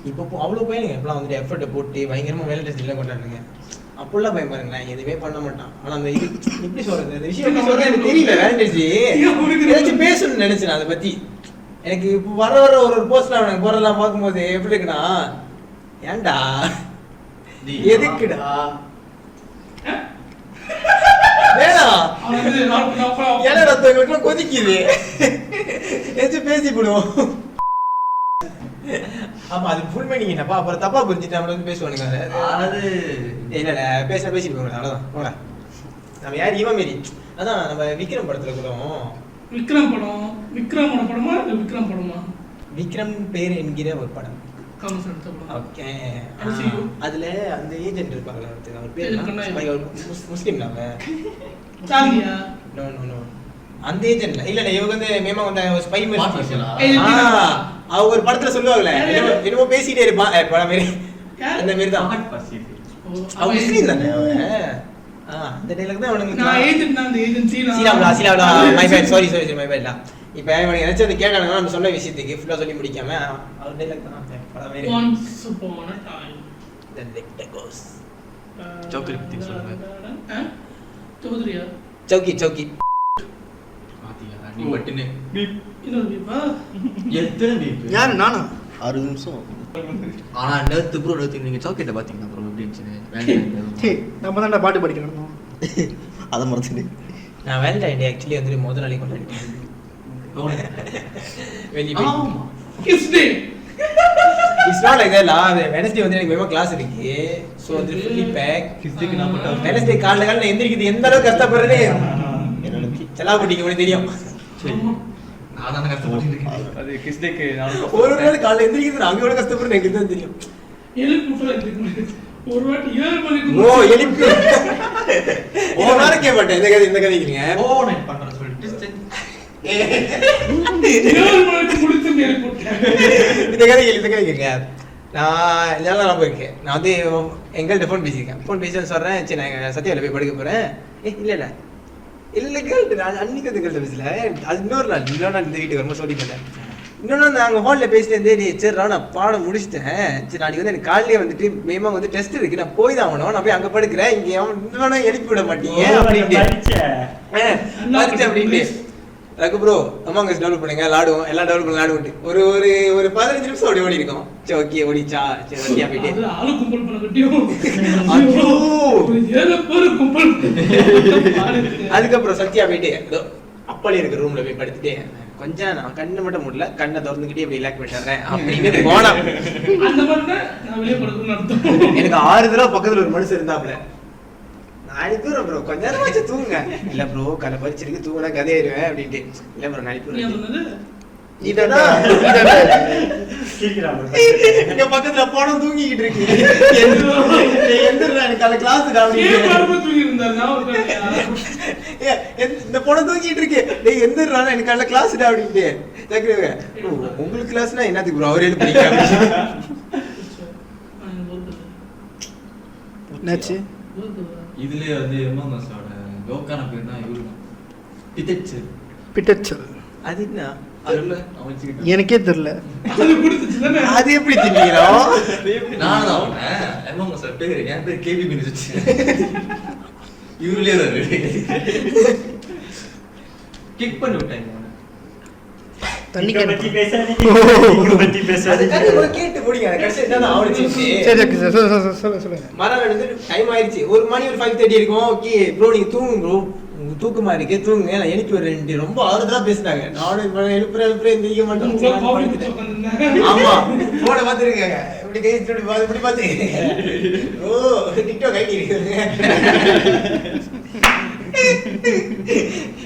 இப்போ அவ்வளோ பையனுங்க இப்பெல்லாம் வந்துட்டு எஃபர்ட்டை போட்டு பயங்கரமாக வேலண்டைன்ஸ் டே கொண்டாடுறாங்க. அப்போல்லாம் பையன் பாருங்களேன் எதுவுமே பண்ண மாட்டான். ஆனால் அந்த இது எப்படி சொல்றது இந்த விஷயம் எப்படி சொல்றது எனக்கு தெரியல. வேலண்டைன்ஸ் டே ஏதாச்சும் பேசணும்னு நினைச்சேன் அதை பற்றி. எனக்கு இப்போ வர ஒரு போஸ்ட்லாம் எனக்கு போறதெல்லாம் பார்க்கும்போது எப்படி இருக்குன்னா ஏன்டா எதுக்குடா வேணாம் ஏன்னா ரத்தவங்களுக்குலாம் கொதிக்குது ஏதாச்சும் பேசி போடுவோம். ஆமா அது ஃபுல் மீனிங் என்னப்பா அப்புறம் தப்பா புரிஞ்சுட்டு நம்மள வந்து பேசுவானுங்க. அது இல்ல பேசிட்டு போங்க அவ்வளவுதான் போங்க. நம்ம யார் இவன் மாரி அதான் நம்ம விக்ரம் படத்துல கூட விக்ரமோட படமா இல்ல விக்ரம் படமா விக்ரம் பேர் என்கிற ஒரு படம் கமர்ஸ் எடுத்த படம். ஓகே அதுல அந்த ஏஜென்ட் இருப்பாங்கல அவர் பேர் முஸ்லிம் நாம சாலியா நோ நோ நோ அந்த ஏஜென்ட்ல இல்ல இவங்க வந்து மேமா வந்து ஸ்பை மாதிரி அவங்க ஒரு படத்துல சொல்லுவாங்கல என்னமோ பேசிட்டே இருப்பான் படம் மாதிரி அந்த மாதிரி தான். அவங்க முஸ்லிம் தானே அந்த டைலாக் தான் அவனுக்கு நான் ஏஜென்ட்னா அந்த ஏஜென்சி சீலாவடா மை பேட் சாரி மை பேட்ல இப்போ அவனுக்கு நினைச்சு அதை கேட்டானுங்க நம்ம சொன்ன விஷயத்துக்கு ஃபுல்லாக சொல்லி முடிக்காம அவர் டைலாக் தான் படமே Once upon a time. then the goes சௌக்கரி பத்தி சொல்லுங்க. சௌதரியா சௌக்கி பாத்தீங்களா நீ பட்டுன்னு இன்னொரு பீப்பா எத்தனை beep? யாரு நானா 6 நிமிஷம் ஆனா நேத்து நீங்க சாக்லேட்டை பாத்தீங்களா ப்ரோ எப்படி இருந்துச்சு சே நம்ம தான்டா பாட்டு படிக்கணும் அதை மறந்துட்டு நான் வேலண்டைன் டே ஆக்சுவலி வந்து முதல் நாளே கொண்டாடிட்டேன் வெளியே kiss day it's not like that law Wednesday வந்து எனக்கு மெமோ கிளாஸ் இருக்கு சோ வந்து ஃபுல்லி பேக் கிஸ்துக்கு நான் போட்டா வெனஸ்டே காலைல எந்திரிக்கிறது எந்த அளவுக்கு கஷ்டப்படுறேன் என்னோட செலா போட்டிங்க உனக்கு தெரியும் நான் தானே கஷ்டப்பட்டு இருக்கேன் அது கிஸ்துக்கு நான் ஒரு நாள் காலைல எந்திரிக்கிறது நான் எவ்வளவு கஷ்டப்படுறேன் எனக்கு தான் தெரியும் எழுப்பு போல ஒரு வாட்டி 7 மணிக்கு ஓ எழுப்பி ஒரு நாள் கேட்க மாட்டேன் இந்த கதைக்கிறீங்க ஓ நான் பண்றேன் சொல்லிட்டு 7 மணிக்கு முடிச்சு எழுப்பிட்டேன் இந்த கதைக்கிறீங்க நான் இதெல்லாம் நான் போயிருக்கேன் நான் வந்து எங்கள்கிட்ட ஃபோன் பேசியிருக்கேன் ஃபோன் பேசி சொல்கிறேன் சரி நான் சத்யாவில் போய் படுக்க போகிறேன் இல்லை கேள்வி நான் அன்னைக்கு வந்து கேள்வி பேசல அது இன்னொரு நாள் இந்த வீட்டுக்கு வரும்போது சொல்லி பண்ணேன் இன்னொன்று நாங்கள் ஹாலில் பேசிட்டு சரி நான் பாடம் முடிச்சிட்டேன் சரி நாளைக்கு வந்து எனக்கு காலையிலே வந்துட்டு மேமா வந்து டெஸ்ட் இருக்கு நான் போய் தான் ஆகணும் நான் போய் அங்கே படுக்கிறேன் இங்கே இன்னொன்று எழுப்பி விட மாட்டீங்க அப்படின்ட்டு அப்படின்ட்டு ரகு ப்ரோ அம்மாங்க டெவலப் பண்ணுங்க விளாடுவோம் எல்லாம் டெவலப் பண்ணி விளாடுவோம் ஒரு ஒரு ஒரு 15 நிமிஷம் அப்படி ஓடி இருக்கும் சரி ஓகே ஓடிச்சா சரி வண்டியா போயிட்டு ஆளு கும்பல் பண்ண கட்டியும் ஐயோ! 7 பேர் கும்பல் அதுக்கப்புறம் சத்யா போயிட்டு ஏதோ அப்பளி இருக்க ரூம்ல போய் படுத்துட்டு கொஞ்சம் நான் கண்ணு மட்டும் முடியல கண்ணை திறந்துக்கிட்டே இப்படி ரிலாக்ஸ் பண்ணிடுறேன் அப்படின்னு போனா அந்த மாதிரி நான் வெளியே படுக்கணும்னு அர்த்தம் எனக்கு 6 தடவை பக்கத்துல ஒரு மனுஷன் இருந்தாப்ல நாளைக்கு தூரம் ப்ரோ கொஞ்ச நேரம் வச்சு தூங்குங்க இல்ல ப்ரோ கலை பறிச்சிருக்கு தூங்கினா கதையாயிருவேன் அப்படின்ட்டு இல்ல ப்ரோ நாளைக்கு நீ சொன்னது இங்க பக்கத்துல போனோம் தூங்கிக்கிட்டு இருக்கு எந்திரா எனக்கு அந்த கிளாஸ் தூங்கி இருந்தாரு நான் இந்த போன தூங்கிட்டு இருக்கு டேய் எந்திரா எனக்கு அந்த கிளாஸ் அப்படின்ட்டு கேக்குறீங்க உங்களுக்கு கிளாஸ்னா என்னத்துக்கு ப்ரோ அவர் எழுதி என்னாச்சு இதுலயே வந்து எம்எம்எஸோட லோக்கான பேர் தான் இவருதான் பிதெச்சர் பிட்டச்சல் அது என்ன அதுல அவன் வச்சுக்கிட்டான் எனக்கே தெரியல அது பிடிச்சிச்சு தானே அது எப்படி தின்னீங்களோ நான் தான் அவனை எம்எம்எஸ் பேர் என் பேர் கேபி பினிச்சு இவருலயே தான் கிக் பண்ணி விட்டாங்க அவனை தண்ணி பத்தி பேசாதீங்க கேட்டு போடிங்க கடைசி என்ன ஆவடிச்சு சரி ஓகே சார் சொல்லுங்க மரம் வந்து டைம் ஆயிடுச்சு ஒரு மணி ஒரு 5:30 இருக்கும் ஓகே ப்ரோ நீங்க தூங்குங்க ப்ரோ உங்களுக்கு தூக்கமா இருக்கே தூங்குங்க நான் எழுப்பி வரேன் ரொம்ப ஆறுதலா பேசினாங்க நானும் எழுப்புறேன் எந்திரிக்க மாட்டேன் ஆமா போன பாத்துருக்காங்க இப்படி கை இப்படி பாத்து ஓ டிக்டாக் ஐடி இருக்குங்க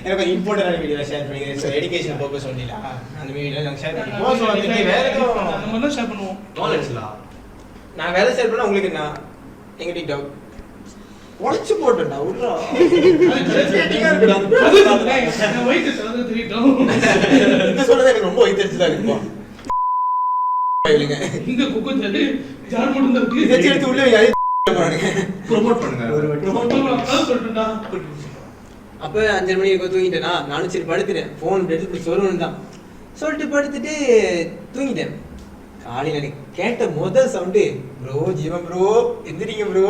எனக்கு இம்பார்ட்டன்ட் வீடியோ ஷேர் பண்ணிக்கிறேன் ஸோ எஜுகேஷன் பர்பஸ் ஒன்றில அந்த வீடியோ நாங்கள் ஷேர் பண்ணிப்போம் ஸோ அதுக்கு வேற எதுவும் அந்த மாதிரி தான் ஷேர் பண்ணுவோம் நாலேஜ்லா நான் வேலை ஷேர் பண்ணால் உங்களுக்கு என்ன எங்கள் டிக்டாக் உடச்சு போட்டேன்டா விட்றா இந்த சொல்றது எனக்கு ரொம்ப வைத்தறிச்சு தான் இருக்கும் இங்க குக்கர் ஜார் மட்டும் தான் இருக்கு இதை எடுத்து உள்ள ப்ரோமோட் பண்ணுங்க சொல்லிட்டுடா அப்போ 5 மணி இருக்கும் தூங்கிட்டேனா நானும் சரி படுத்துட்டேன் ஃபோன் எடுத்து சொல்லணும் தான் சொல்லிட்டு படுத்துட்டு தூங்கிட்டேன் காலையில் எனக்கு கேட்ட முதல் சவுண்டு ப்ரோ ஜீவன் ப்ரோ எந்திரிங்க ப்ரோ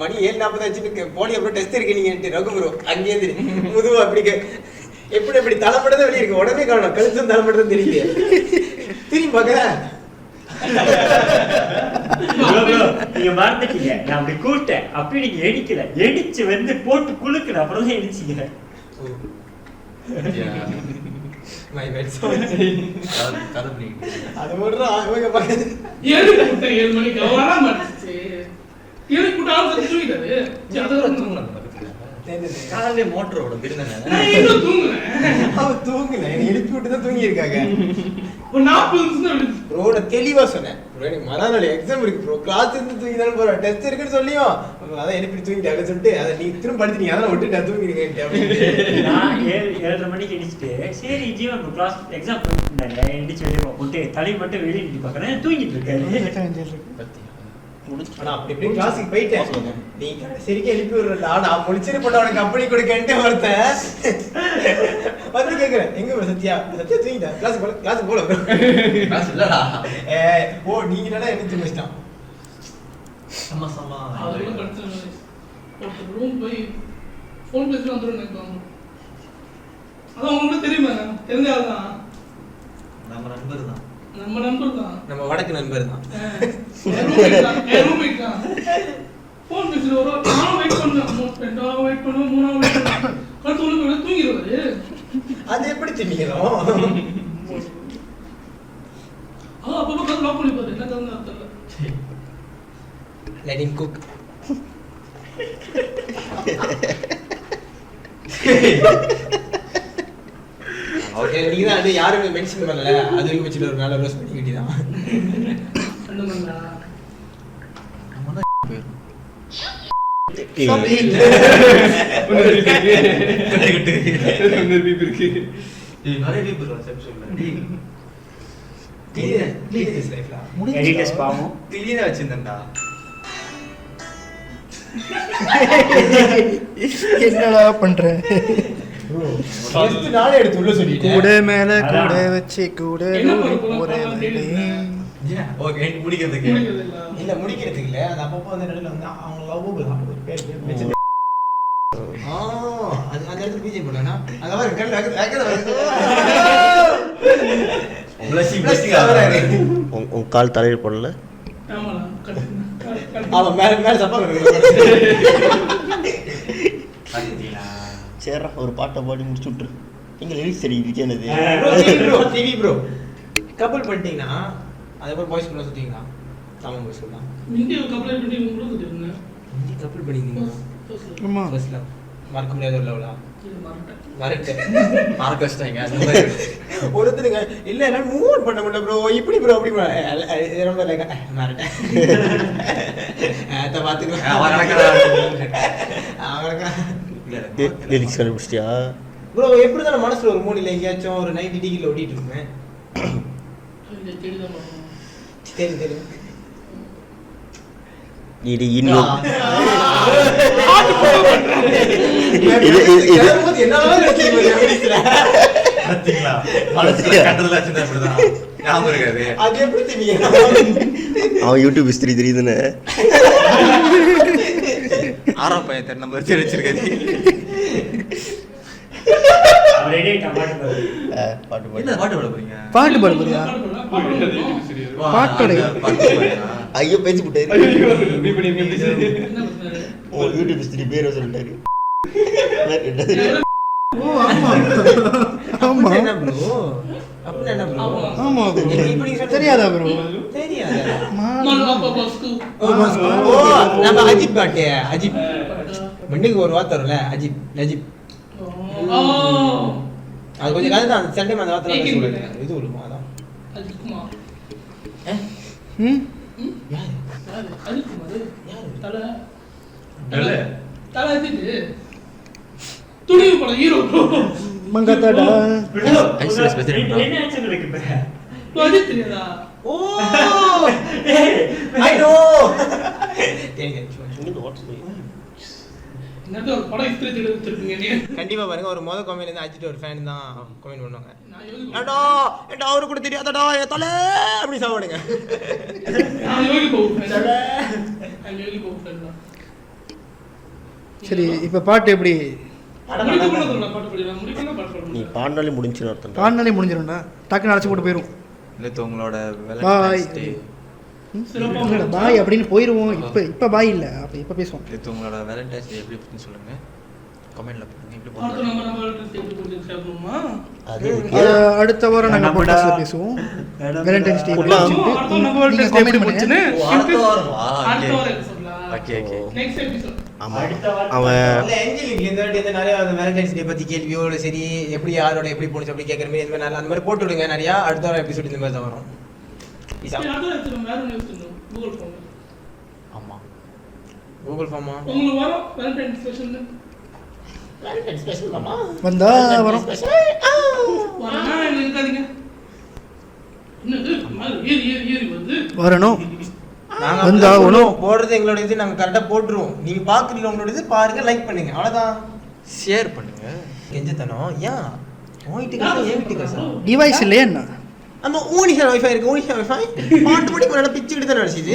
மணி 7:40 போனி அப்புறம் டெஸ்ட் இருக்கு நீங்க ரகு ப்ரோ அங்கேருந்து முதுவா அப்படி எப்படி எப்படி தலைப்பட தான் வெளியே இருக்கு உடனே காணும் கழுத்தும் தலைப்பட தான் தெரியல திரும்பி பார்க்க நீங்க மறந்துட்டீங்க நான் அப்படி கூப்பிட்டேன் அப்படி நீங்க எடிக்கல எடிச்சு வந்து போட்டு குளுக்குற அப்புறம் தான் எடிச்சிங்க மை பேட் கதை பண்ணிக்கிட்டு அது மட்டும் அவங்க பக்கத்து 7 மணிக்கு அவரா மாட்டுச்சு 7 கூட்டாலும் தூங்கிட்டாரு தூங்கலாம் பக்கத்துல காலையிலே மோட்டரோட விருந்தனை நான் எங்க தூங்குறேன் அவன் தூங்கல என்னை எழுப்பி விட்டு தான் தூங்கி இருக்காங்க ஒரு 40 நிமிஷம் தான் விடுச்சு ப்ரோ நான் தெளிவா சொன்னேன் ப்ரோ எனக்கு மறுநாள் எக்ஸாம் இருக்கு ப்ரோ கிளாஸ் இருந்து தூங்கி தானே போறேன் டெஸ்ட் இருக்குன்னு சொல்லியும் அதான் எழுப்பி தூங்கிட்டாங்க சொல்லிட்டு அதை நீ திரும்ப படுத்துட்டீங்க அதான் விட்டு நான் தூங்கிடுங்க அப்படின்னு நான் 7:30 மணிக்கு எடிச்சிட்டு சரி ஜீவன் கிளாஸ் எக்ஸாம் போயிட்டு எடிச்சு வெளியே போட்டு தலை மட்டும் வெளியே நின்று பார்க்குறேன் தூங்கிட்டு இருக்காரு ஆனா அப்படி இப்படி கிளாஸுக்கு போயிட்டேன். நீ கடைசிக்கு எழுப்பி விடுறா, நான் முடிச்சிட்டு போட்ட உனக்கு கம்பெனி கொடுக்கன்ட்டு ஒருத்தன் வந்து கேட்குறேன், எங்க bro சத்யா தூங்கிட்டா கிளாஸுக்கு போல bro. காசு இல்லடா. ஓ நீங்க என்னடா எனக்கு வச்சிட்டான். சமா சமா. அதெல்லாம் பிரச்சனை இல்லை. ஒரு ரூம் போய் ஃபோன் பேசி வந்துடும் நினைப்பாங்க. அதான் உங்களுக்கு தெரியுமா, தெரிஞ்சால்தான் நம்ம நண்பர் தான். நம்ம நண்பர் தான், நம்ம வடக்கு நண்பர் தான். ரூம்மேட் தான். ஃபோன் பேசுகிற ஒரு நானும் வெயிட் பண்ணுவேன், 2 வெயிட் பண்ணுவேன், 3 வெயிட் பண்ணுவேன். கழுத்து ஒன்று போய் தூங்கிடுவாரு. அது எப்படி திணிக்கிறோம்? அதான் அப்பப்போ கதை லாக் பண்ணிப்பாரு, என்ன கதை தெரியல. Let him cook. ஓகே நீங்க தான் அது யாருமே மென்ஷன் பண்ணல, அது வரைக்கும் வச்சுட்டு ஒரு நாள் ரோஸ் பண்ணி வேண்டியதான். என்ன பண்ணா நம்ம தான் போயிரும். நிறைய வீப் இருக்கா செப்ஷன்ல. ப்ளீஸ் லைஃப்ல எடிட்டர்ஸ் பாவம். திடீர்னு வச்சிருந்தேன்டா. என்னடா பண்ற? ஃபர்ஸ்ட் நாளே எடுத்து உள்ள சொல்லிட்டேன். கூட மேல கூட வச்சு கூட என்ன பண்ண போறோம்? ஒரே ஓகே முடிக்கிறதுக்கு இல்ல முடிக்கிறதுக்கு இல்ல, அது அப்பப்போ அந்த நடுவுல வந்து அவங்க லவ்வபிள் அப்படி பேர் வெச்சு அது அந்த இடத்துல பிஜே போடனா அங்க வர கண்ணு வேகத வருது. உன் கால் தலையில் போடல. ஆமாடா கட்டு. அவன் மேல சப்பா சரிடா, ஒரு பாட்டை பாடி முடிச்சு விட்டுரு. எங்க லிரிக்ஸ் தெரியுது என்னது? டிவி ப்ரோ கப்பல் பண்ணிட்டீங்கன்னா அதுக்கப்புறம் பாய்ஸ் கூட சுத்தீங்களா? தமிழ் பாய்ஸ் கூட இந்தியா கம்ப்ளைண்ட் பண்ணி உங்களுக்கு தெரியுங்க. இந்தி கப்பல் பண்ணிருந்தீங்களா? ஆமா. ஃபர்ஸ்ட்ல மறக்க முடியாத ஒரு லெவலா மறக்க மார்க் வச்சிட்டாங்க. அந்த மாதிரி ஒருத்தருங்க இல்ல எல்லாம் மூவ் பண்ண முடியல ப்ரோ, இப்படி ப்ரோ அப்படி ரொம்ப லைக் மறட்டேன் அத பாத்துக்கலாம். லிரிக்ஸ் கண்டுபிடிச்சிட்டியா ப்ரோ? எப்படி தான் மனசுல ஒரு மூடில எங்கேயாச்சும் ஒரு 90 டிகிரில ஓடிட்டு இருக்கேன். தெரியும் இது இன்னும் பாத்தீங்களா? மனசுல கண்டதுல வச்சிருந்தா அப்படிதான் ஞாபகம் இருக்காது. அது எப்படி தெரியும்? அவன் யூடியூப் ஹிஸ்டரி தெரியுதுன்னு ஆறாம் பையன் நம்ம வச்சு வச்சிருக்காது. அவர் ரெடி டமாட்டோ பாரு. பாட்டு பாடு. என்ன பாட்டு பாட போறீங்க? பாட்டு பாட போறியா? பாட்டோட பாட்டு பாடுறா? ஐயோ பேசி விட்டாரு. என்ன பண்ணாரு? ஓ யூடியூப் ஹிஸ்டரி பேரை சொல்லிட்டாரு. ஓ ஆமா ஆமா என்ன ப்ரோ? அப்படி என்ன ப்ரோ? ஆமா bro. இப்படி தெரியாதா ப்ரோ? தெரியாதா? மாலா பாஸ்கு. ஓ நம்ம அஜிப் பாட்டு அஜிப் மண்ணுக்கு ஒரு வார்த்தை வரும்ல அஜிப் நஜிப். ஓ அது கொஞ்சம் கதை தான். சண்டே அந்த வார்த்தை சொல்லுங்க. இது விடுமா அதான் அதுக்குமா ம் யாரு யாரு அதுக்குமா யாரு தல இல்ல தல எதுக்கு துணிவு படம் ஹீரோ மங்கத்தடா ஐஸ்வர்யா ஸ்பெஷல் என்ன ஆச்சு இருக்கு இப்ப? அது தெரியாதா? ஓ ஐ நோ என்னது ஒரு படம் ஹிஸ்டரி தெரிஞ்சு வச்சிருக்கீங்க நீங்க. கண்டிப்பா பாருங்க, ஒரு மொத கமெண்ட்ல இருந்து அஜித் ஒரு ஃபேன் தான் கமெண்ட் பண்ணுவாங்க. நான் யோகி ஏடா ஏடா அவரு கூட தெரியாதடா என் தலை அப்படி சாப்பிடுங்க. நான் யோகி பாபு fan. நான் யோகி பாபு fan தான். சரி இப்போ பாட்டு எப்படி? முடிக்கணும்னு சொல்றேன், பாட்டு படிக்கலாம். முடிக்கணும்னா பாட்டு நீ பாடணும். பாடினாலே முடிஞ்சுன்னு அர்த்தம். பாடினாலே முடிஞ்சிடும்டா, டக்குன்னு அழைச்சி போட்டு போயிடும். இல்லை உங்களோட பாய் வேலண்டைன்ஸ் டே சிறப்பாக பாய் அப்படின்னு போயிடுவோம். இப்போ பாய் இல்லை, அப்போ இப்போ பேசுவோம். இது உங்களோட வேலண்டைன்ஸ் டே எப்படி இருக்குன்னு சொல்லுங்க, கமெண்ட்ல போடுங்க. எப்படி அடுத்து போடுங்க? நம்ம ட்ரெஸ் எப்படி கொஞ்சம் சாப்பிடணுமா? அது அடுத்த வாரம் நாங்கள் பாட்காஸ்ட்ல பேசுவோம். வேலண்டைன்ஸ் டே அடுத்து நம்ம ட்ரெஸ் எப்படி போச்சுன்னு ஓ, அடுத்த வாரமா? அடுத்த Okay. வாரம் எபிசோட்ல. Okay, okay. Next episode. ஆமாம் அடுத்த வாரம் அவன் இல்ல ஏஞ்சலிக் இந்த வாட்டி வந்து நிறைய அந்த வேலண்டைன்ஸ் டே பத்தி கேள்வியோ இல்ல சரி எப்படி யாரோட எப்படி போணுச்சு அப்படி கேட்குற மாதிரி இந்த மாதிரி அந்த மாதிரி போட்டு விடுங்க. நிறைய அடுத்த வாரம் எபிசோட் இந்த மாதிரி தான் வரும். சரி, அடுத்த வாரம் எடுத்துக்கோங்க. வேற ஒன்று எடுத்துக்கணும். Google form. ஆமா. கூகுள் ஃபார்மா உங்களுக்கு வரும் வேலண்டைன் ஸ்பெஷல்னு. வேலண்டைன் ஸ்பெஷல் மாமா வந்தா வரும். வரனா என்ன இருக்காதீங்க. என்னது மேல ஏறி ஏறி ஏறி வருது. வரணும். நாங்கள் வந்தா ஒன்றும் போடுறது எங்களோட இது நாங்கள் கரெக்டாக போட்டுருவோம். நீங்கள் பார்க்குறீங்க உங்களோட இது பாருங்கள், லைக் பண்ணுங்க, அவ்வளோதான். ஷேர் பண்ணுங்க. கெஞ்சத்தனம் ஏன் உன் வீட்டுக்கு என் வீட்டுக்கு சார் டிவைஸ் இல்லையா என்ன? நம்ம ஊனிஷா வைஃபை இருக்கு. ஊனிஷா வைஃபை ஆட்டோமேட்டிக் நல்லா பிச்சுக்கிட்டு தான் நடிச்சிது.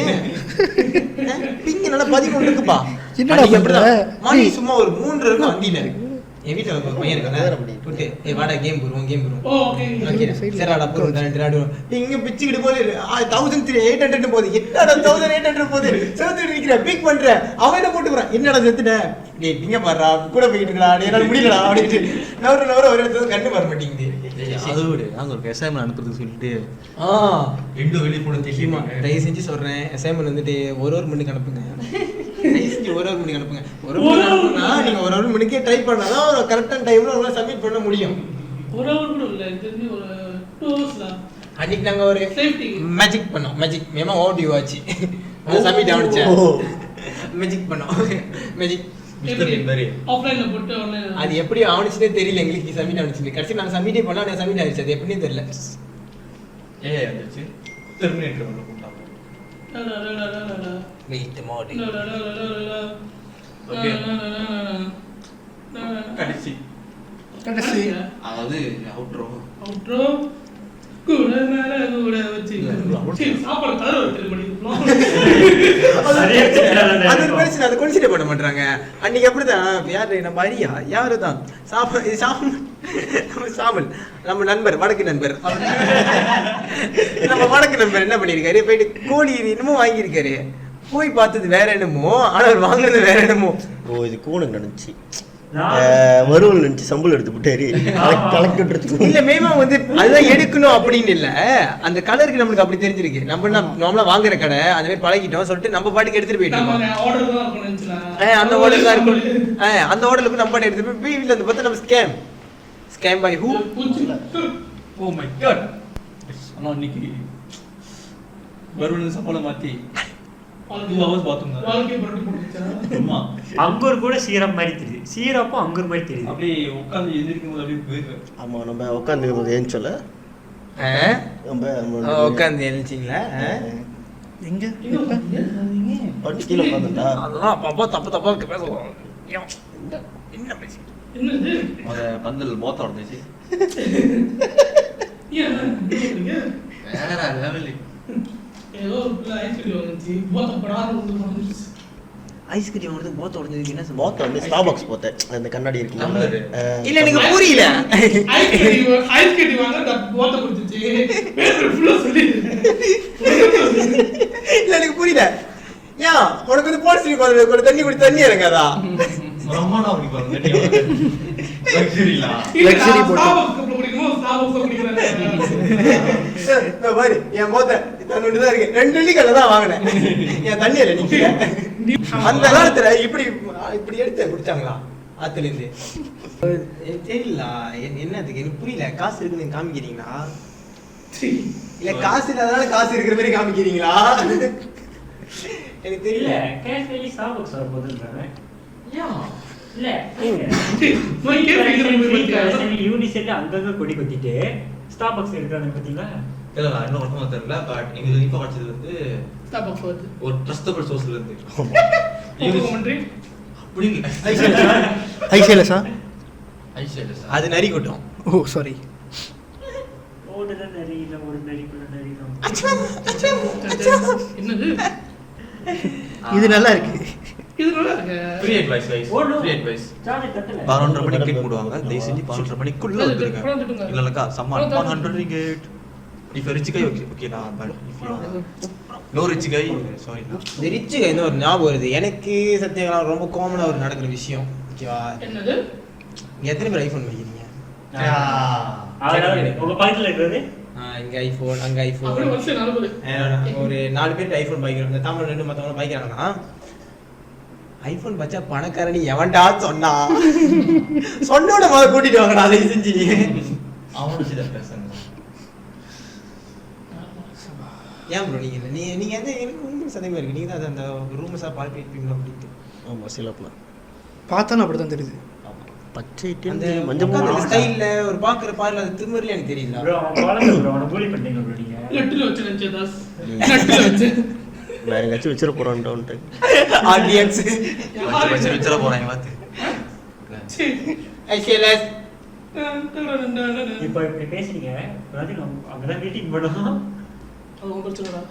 பிங்க நல்லா 13 இருக்குப்பா. என்னடா பண்ற? மணி சும்மா ஒரு 3 இருக்கும் வண்டியில. என் வீட்டுல ஒரு பையன் இருக்கானே விட்டு ஏய் வாடா கேம் போடுவோம் ஓகே சரிடா போறோம் 2 நாடு இங்க பிச்சுக்கிட்டு போகுது 1800 போகுது. என்னடா 1800 போகுது செத்துட்டு நிக்கிற பீக் பண்ற அவன் என்ன போட்டு போறான். என்னடா செத்துட்ட டேய் பிங்க பாறா கூட போயிட்டு இருக்கடா என்னால முடியலடா அப்படிட்டு நவர ஒரு இடத்துல கண்ணு வர மாட்டேங்குது. அதை விட நாங்கள் ஒரு அசைன்மெண்ட் அனுப்புறதுக்கு சொல்லிட்டு ரெண்டும் வெளியே போட தெரியுமா? தயவு செஞ்சு சொல்றேன் அசைன்மெண்ட் வந்துட்டு ஒரு மணிக்கு அனுப்புங்க. தயவு செஞ்சு ஒரு மணிக்கு அனுப்புங்க. ஒரு மணி அனுப்புனா நீங்க ஒரு மணிக்கே ட்ரை பண்ணாதான் ஒரு கரெக்டான டைம்ல உங்களால சப்மிட் பண்ண முடியும். ஒரு ஹவர் கூட இல்ல இது ஒரு 2 ஹவர்ஸ்ல. அன்னைக்கு நாங்க ஒரு சேஃப்டி மேஜிக் பண்ணோம். மேஜிக் மேமா ஓடியோ ஆச்சு. அது சப்மிட் ஆவணுச்சு. மேஜிக் பண்ணோம். மேஜிக் ஆஃப்லைன்ல போட்டு ஆன்லைன்ல அது எப்படி ஆவணுச்சுனே தெரியல எங்களுக்கு. சப்மிட் ஆவணுச்சு. கடைசி நாங்க சப்மிட்டே பண்ணா நான் சப்மிட் ஆயிடுச்சு. அது எப்படினே தெரியல. வந்துச்சு டெர்மினேட்டர் வந்து போட்டாங்க. வெயிட் மோட் ஓகே கடைசி அதாவது அவுட்ரோ கூட மேல கூட வச்சு சாப்பாடு கலர் வைக்கிறது அது பிரச்சனை. அதை கன்சிடர் பண்ண மாட்டாங்க. அன்னைக்கு அப்படிதான் யாரு நம்ம அரியா யாரு தான் சாமல் நம்ம நண்பர் வடக்கு நண்பர் நம்ம வடக்கு நண்பர் என்ன பண்ணிருக்காரு போயிட்டு கோழி என்னமோ வாங்கியிருக்காரு. போய் பார்த்தது வேற என்னமோ ஆனா அவர் வாங்குறது வேற என்னமோ. ஓ இது கூனுக்கு நடந்துச்சு. வருவல் நினைச்சு சம்பளம் எடுத்து போட்டாரு கலெக்டர். இல்ல மேமா வந்து அதுதான் எடுக்கணும் அப்படின்னு இல்ல. அந்த கலருக்கு நம்மளுக்கு அப்படி தெரிஞ்சிருக்கு. நம்ம நார்மலா வாங்குற கடை அந்த மாதிரி பழகிட்டோம் சொல்லிட்டு நம்ம பாட்டுக்கு எடுத்துட்டு போயிட்டோம். அந்த ஆர்டர் தான் இருக்கும். அந்த ஆர்டருக்கு நம்ம பாட்டு எடுத்துட்டு போய் வீட்டுல வந்து பார்த்தா நம்ம scam by who. Oh my God. ஆனா இன்னைக்கு வருவன் சம்பளம் மாத்தி 2 hours பாத்துங்க. வாழ்க்கை புரட்டி போட்டுச்சா. அம்மா அங்கூர் கூட சீரம் மாதிரி தெரியுது. சீரப்போ அங்கூர் மாதிரி தெரியுது. அப்படியே உட்கார்ந்து எந்திரிக்கும் போது அப்படியே போயிடுவேன். ஆமா நம்ம உட்காந்து ஏன்னு சொல்ல நம்ம உட்காந்து எழுச்சிங்களா எங்க பட்டு கீழே உட்காந்துட்டா அதெல்லாம் அப்பா தப்பா பேசுவோம். என்ன பேசி என்னது அத பந்தல் மோத்த உடைஞ்சி வேற லெவல். ஏதோ ஒரு ஐஸ்கிரீம் வந்துச்சு போத்த படாத வந்து வந்துச்சு. ஐஸ்கிரீம் வந்து போத்த உடைஞ்சதுக்கு என்ன சொல்லுவோம்? மோத்த வந்து ஸ்டார்பக்ஸ் போத்தேன் அந்த கண்ணாடி இருக்கு. இல்ல எனக்கு புரியல. ஐஸ்கிரீம் வாங்க போத்த குடிச்சிச்சு பேப்பர் ஃபுல்லா சொல்லி இல்ல எனக்கு புரியல. ஏன் உனக்கு வந்து போலீஸ் கூட தண்ணி குடி தண்ணி இறங்காதா? பிரம்மாண்டா அப்படி பாருங்க. லக்ஸரிலா லக்ஸரி போட்டு ஸ்டார்பக்ஸ் குடிக்குமோ ஸ்டார்பக்ஸ் குடிக்கிறேன். இந்த மாதிரி என் போத்த தண்ணி தான் இருக்கு. 2 வெள்ளிக்கல்ல தான் வாங்கினேன். என் தண்ணி இல்ல நீங்க அந்த காலத்துல இப்படி எடுத்து குடிச்சாங்களா ஆத்துல இருந்து? தெரியல என்னதுக்கு எனக்கு புரியல. காசு இருக்குன்னு காமிக்கிறீங்களா இல்ல காசு இல்லாதனால காசு இருக்கிற மாதிரி காமிக்கிறீங்களா எனக்கு தெரியல. கேஷ்வலி ஸ்டார்பக்ஸ் வர போதுன்றாங்க. இல்ல யூனிசெட் அங்கங்க கொடி கொத்திட்டு ஸ்டார்பக்ஸ் எடுக்கிறாங்க பாத்தீங்களா? இல்ல நான் இன்னும் ஒன்றும் தெரியல. பட் எங்களுக்கு இப்போ கிடைச்சது வந்து ஸ்டார்பக்ஸ் வருது ஒரு ட்ரஸ்டபிள் சோர்ஸ்ல இருந்து. அப்படி ஐசிஎல்எஸ்ஸா? அது நரி கூட்டம். ஓ சாரி. ஓடுற நரி இல்ல ஒரு நரிக்குள்ள நரி தான். என்னது இது நல்லா இருக்கு. இது நல்லா இருக்கு. Free advice guys. Free advice. Charge தட்டல. 12:30 மணிக்கு கேட் போடுவாங்க. தயவு செஞ்சு 12:30 மணிக்குள்ள வந்துருங்க. இல்லலக்கா சம்மான் 100 ringgit. If a rich guy okay nah, but if you no rich guy sorry nah. இந்த ரிச் என்ன ஒரு ஞாபகம் வருது எனக்கு. சத்தியங்களா ரொம்ப காமனா ஒரு நடக்கிற விஷயம். ஓகேவா? என்னது எத்தனை பேர் ஐபோன் படிக்கிறீங்க? உங்க பக்கத்துல இருக்கிறது இங்க ஐபோன் அங்க ஐபோன் அப்படியே வந்து 40 ஒரு 4 பேர் ஐபோன் பைக்கிறாங்க. இந்த தமிழ் 2 மத்தவங்க பைக்கிறாங்கன்னா ஐபோன் பச்சா பணக்காரனி எவன்டா சொன்னா சொன்னோட முதல்ல கூட்டிட்டு வாங்கடா அதை செஞ்சு. அவனோட சில பேசுங்க. ஏன் ப்ரோ நீங்க எந்த எனக்கு உங்களுக்கு சந்தேகமா இருக்கு. நீங்க தான் அந்த ரூம்ஸா பார்ப்பீங்களா அப்படின்ட்டு. ஆமா சிலப்பலாம் பார்த்தாலும் அப்படிதான் தெரியுது. பச்சை அந்த மஞ்சள் அந்த ஸ்டைல்ல ஒரு பாக்குற பார்ல அது திமிர்ல எனக்கு தெரியல. ப்ரோ அவன் குழந்தை ப்ரோ அவனை பூலி பண்ணீங்க ப்ரோ நீங்க. நெட்ல வச்சு நினைச்சதாஸ் நெட்ல வச்சு வேற எங்கேயாச்சும் வச்சிட போகிறான்ட்டு ஆடியன்ஸ் வச்சிட போறாங்க பார்த்து. ஐசிஎல்எஸ் இப்போ இப்படி பேசுறீங்க, அங்கதான் மீட்டிங் பண்ணோம். அது உங்க பிரச்சனைடா.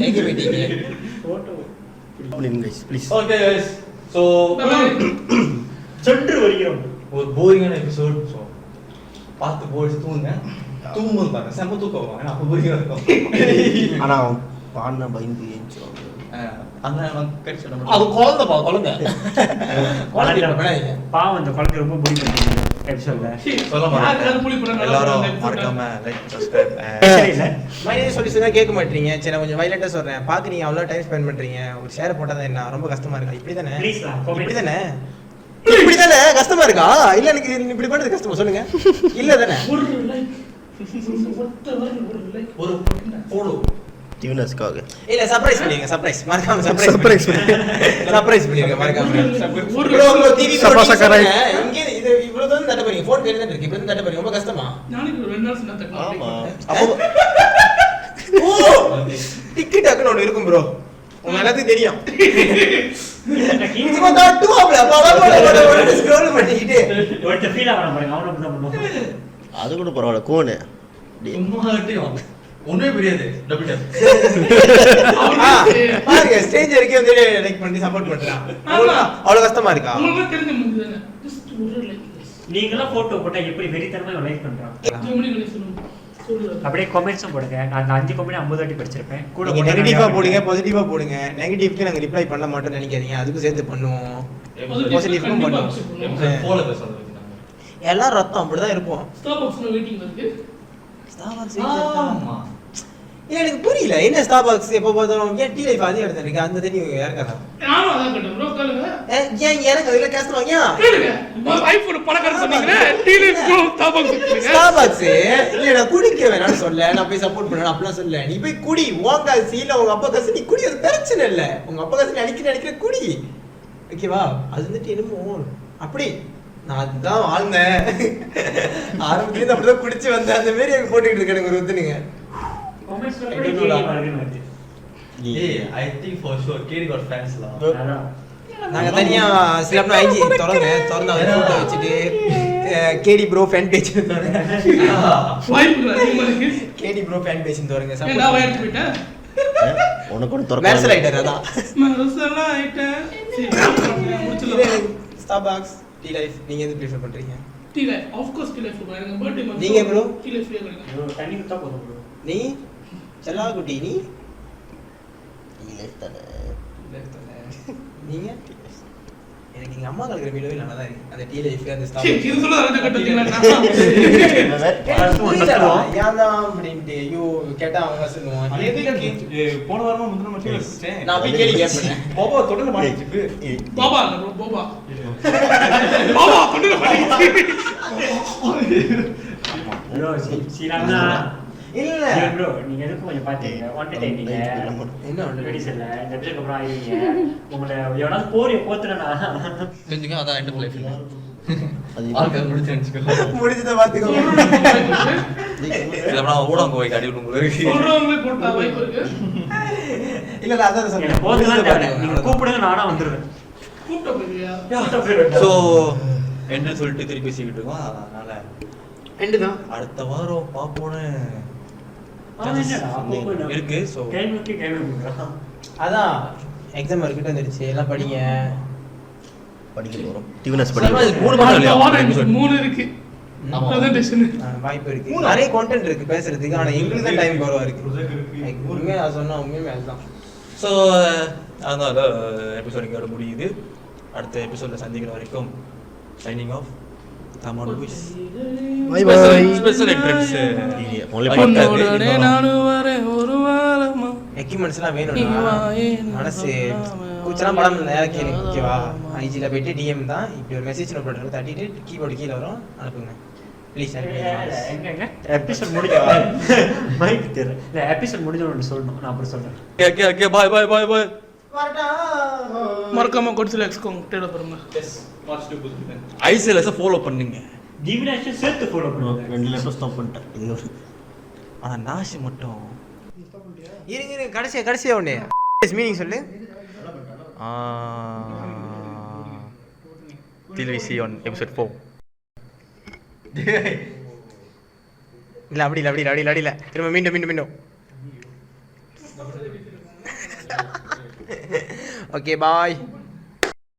எங்க மீட்டிங் ஃபோட்டோ அப்படிங்க ப்ளீஸ். ஓகே गाइस சோ சென்று வருகிறோம். ஒரு போரிங்கான எபிசோட். ஸோ பார்த்து போயிட்டு தூங்கும்போது பாருங்க செம்ம தூக்கம் வரும். ஏன்னா அப்போ போரிங்காக இருக்கும். ஆனால் பாடின பயந்து ஏஞ்சிடும். அந்த கட்சி அது குழந்தைப்பா குழந்தை பாவம் அந்த குழந்தை ரொம்ப பிடிக்கும் எபிசோட்ல. சொல்ல மாட்டேன். எல்லாரும் மறக்காம லைக் சப்ஸ்கிரைப். மைனஸ் சொல்லி சொன்னா கேட்க மாட்டீங்க. சரி நான் கொஞ்சம் வைலண்டா சொல்றேன். பாக்குறீங்க அவ்வளோ டைம் ஸ்பெண்ட் பண்றீங்க. ஒரு ஷேர் போட்டா தான் என்ன ரொம்ப கஷ்டமா இருக்கா? இப்படி தானே இப்படி தானே இப்படி தானே கஷ்டமா இருக்கா? இல்ல எனக்கு இப்படி பண்றது கஷ்டமா சொல்லுங்க. இல்ல தானே ஒரு லைக் ஒரு ஃபாலோ டியூனஸ்க்காக இல்ல சர்ப்ரைஸ் பண்ணிருங்க. சர்ப்ரைஸ் மறக்காம சர்ப்ரைஸ் சர்ப்ரைஸ் பண்ணிருங்க மறக்காம. ஒரு உங்க டிவி சப்பா சக்கராய். இங்க இது இவ்வளவு தான் தட்ட போறீங்க. ஃபோன் பேர் தான் இருக்கு. இப்படி தட்ட போறீங்க. ரொம்ப கஷ்டமா? நாளைக்கு 2 நாள் சின்ன தக்கலாம். ஆமாம். ஓ டிக்கெட் அக்கௌண்ட் ஒன்னு இருக்கும் ப்ரோ. உங்க எல்லாத்துக்கும் தெரியும். சும்மா தட்டுவாப்ல பட ஸ்க்ரோல் பண்ணிக்கிட்டு ஒருத்த ஃபீல் ஆகணும் பாருங்க. அவனும் அப்படிதான் பண்ணுவான். அது கூட பரவாயில்ல. கோனு சும்மா ஒன்றே புரியாது. டபுள் டேப் பாருங்க ஸ்ட்ரேஞ்சருக்கு வந்து லைக் பண்ணி சப்போர்ட் பண்றான். அவ்வளவு கஷ்டமா இருக்கா? உங்களுக்கு தெரிஞ்ச முடிஞ்சு தானே. ஜஸ்ட் ஒரு லைக். நீங்களாம் போட்டோ போட்டா எப்படி வெறித்தனமா லைக் பண்றான். ஜெமினி கணேஷ் சொல்லுங்க. அப்படியே கமெண்ட்ஸும் போடுங்க. நான் அந்த 5 கமெண்ட் 50 வாட்டி படிச்சிருப்பேன். கூட நீங்க நெகட்டிவா போடுங்க, பாசிட்டிவா போடுங்க. நெகட்டிவ்க்கு நாங்க ரிப்ளை பண்ண மாட்டோம்னு நினைக்காதீங்க. அதுக்கு சேர்த்து பண்ணுவோம். பாசிட்டிவ்க்கும் பண்ணுவோம். போல பேசுறது எல்லாம் ரத்தம் அப்படிதான் இருப்போம். ஸ்டார்பக்ஸ்ல வெயிட்டிங் இருக்கு. ஸ்டார்பக்ஸ் ஆமா. இல்ல எனக்கு புரியல. என்ன ஸ்டார்பக்ஸ் எப்போ பார்த்தாலும் ஏன் டீ லைஃப் அதே இடத்துல இருக்கு. அந்த தண்ணி இறக்காதா? நானும் அதான் கேட்டேன் ப்ரோ. கேளுங்க. ஏன் எனக்கு அதுல கஷ்டமா? கேளுங்க. ஐபோன் பணக்காரன் சொன்னீங்க. டீல ப்ரோ ஸ்டார்பக்ஸ் இருக்குங்க. ஸ்டார்பக்ஸ் இல்ல நான் குடிக்க வேணாம்னு சொல்ல. நான் போய் சப்போர்ட் பண்ணணும் அப்படிலாம் சொல்ல. நீ போய் குடி. உன் காசு இல்ல உங்க அப்பா காசு. நீ குடி. அது பிரச்சனை இல்ல. உங்க அப்பா காசு நீ அடிக்கிற குடி. ஓகேவா? அது வந்துட்டு என்னமோ அப்படி நான் அதுதான் வாழ்ந்தேன். ஆரம்பத்துல அப்படிதான் குடிச்சு வந்தேன். அந்த மாதிரி எனக்கு போட்டுக்கிட்டு இருக்கேன். எனக்கு ஒரு ஒத்துனுங்க. கமெண்ட்ஸ் வருது. ஏய் ஐ திங்க் ஃபார் ஷூர் கேடி காட் ஃபேன்ஸ் லா. அதான் நாங்க தனியா சிலப்னா ஐஜி திறந்து அவர் போட்டோ வச்சுட்டு கேடி ப்ரோ ஃபேன் பேஜ் தரங்க. வாய்ப்பு அதிகமா இருக்கு. கேடி ப்ரோ ஃபேன் பேஜ் தரங்க. ஏன்டா வயர்த்து போயிட்டேன். உனக்கு ஒன்று திறக்க மேர்சல் ஐட்டர் அதான். மரசலா ஐட்டம். சரி முடிச்சலாம். ஸ்டார்பக்ஸ் டீ லைஃப் நீங்க எது ப்ரிஃபர் பண்றீங்க? Tea life of course tea life bro. எனக்கு பர்த்டே மந்த். நீங்க bro? டீ லைஃப் ஃப்ரீயா கிடைக்கும். தண்ணி விட்டா போதும் bro. நீ செல்லா குட்டி நீ நீங்க எனக்கு எங்க அம்மா கலக்கிற வீடியோவே நல்லா தான் இருக்கு. அந்த டீ லைஃப் அந்த ஸ்டார்பக்ஸ் இது சொல்ல ரெண்டு கட்டீங்களா? ஏன்தான் அப்படின்ட்டு ஐயோ கேட்டா அவங்க சொல்லுவான். போன வாரமா முந்தின மட்டும் வச்சிட்டேன். நான் போய் கேள்வி கேட்பேன். பாபா தொடர்ந்து மாட்டிச்சு. பாபா இல்ல ப்ரோ. பாபா பாபா கொண்டு மாட்டிச்சு. bro சீரானா இல்ல bro நீங்க எதுக்கு கொஞ்சம் பாத்தீங்க வாண்டட் என்ன ரெடி செல்ல இந்த எபிசோட் அப்புறம் ஆயிடுங்க. உங்களை எவனாவது போறிய போத்துறனா தெரிஞ்சுங்க அதான் எண்ட் லைஃப். அது ஆல்க முடிச்சிருச்சுங்க. முடிஞ்சத பாத்துக்கோ. இல்லனா ஊடகம் போய் அடி விடுங்க உங்களுக்கு. சொல்றவங்களே போட்டா வாய்ப்பு இருக்கு. இல்ல இல்ல அதான் என்ன சொல்றேன். போத்துதான் தேவை. நீங்க கூப்பிடுங்க நானா வந்துருவேன். கூப்பிட்ட போறியா? சோ என்ன சொல்லிட்டு திருப்பி பேசிக்கிட்டு இருக்கோம். அதனால ரெண்டு தான் அடுத்த வாரம் பாப்போன்னு இருக்கு. சோ கேள்விக்கு கேள்வி கொடுக்குறான். அதான் எக்ஸாம் வரைக்கும் வந்துருச்சு. எல்லாம் படிங்க. படிக்க போகிறோம். டியூனஸ் இது படிக்க 3 மாதம் இல்லையா? 3 இருக்கு. ஆமா. பிரசன்டேஷன் வாய்ப்பு இருக்கு. நிறைய கண்டென்ட் இருக்கு பேசுறதுக்கு. ஆனா எங்களுக்கு தான் டைம் குறவா இருக்கு. உண்மையா நான் சொன்னா உண்மையுமே அதுதான். ஸோ அதனால எபிசோட் இங்கே முடியுது. அடுத்த எபிசோடில் சந்திக்கிற வரைக்கும் signing off. Bye bye. Special entrance உன்னோடனே நானும் வரேன் ஒரு வாரமா. எக்யூப்மெண்ட்ஸ் எல்லாம் வேணும்னா மனசு கூச்சலாம் படம் நேரம் கேளுங்க. ஓகேவா? ஐஜில போயிட்டு டிஎம் தான் இப்படி ஒரு மெசேஜ் நோட் பண்றது தட்டிட்டு கீபோர்டு கீழே வரும் அனுப்புங்க ப்ளீஸ். எங்க எபிசோட் முடிஞ்சா மைக் தெரியல. இல்ல எபிசோட் முடிஞ்சோன்னு சொல்லணும். நான் அப்புறம் சொல்றேன். Okay bye bye bye bye. மறக்காம கொடுத்துல எக்ஸ்கோங்க டேல பாருங்க. எஸ் வாட்ச் டு புக். ஐசிஎல்எஸ் ஃபாலோ பண்ணுங்க. டிவினேஷன் சேர்த்து ஃபாலோ பண்ணுங்க. 2 லெட்டர் ஸ்டாப் பண்ணிட்டேன். இது ஆனா நாஷ் மட்டும் இருங்க கடைசியா ஒண்ணு மீனிங் சொல்லு. till we see on episode 4. இல்லை அப்படி இல்லை திரும்ப மீண்டும் ஓகே பாய்.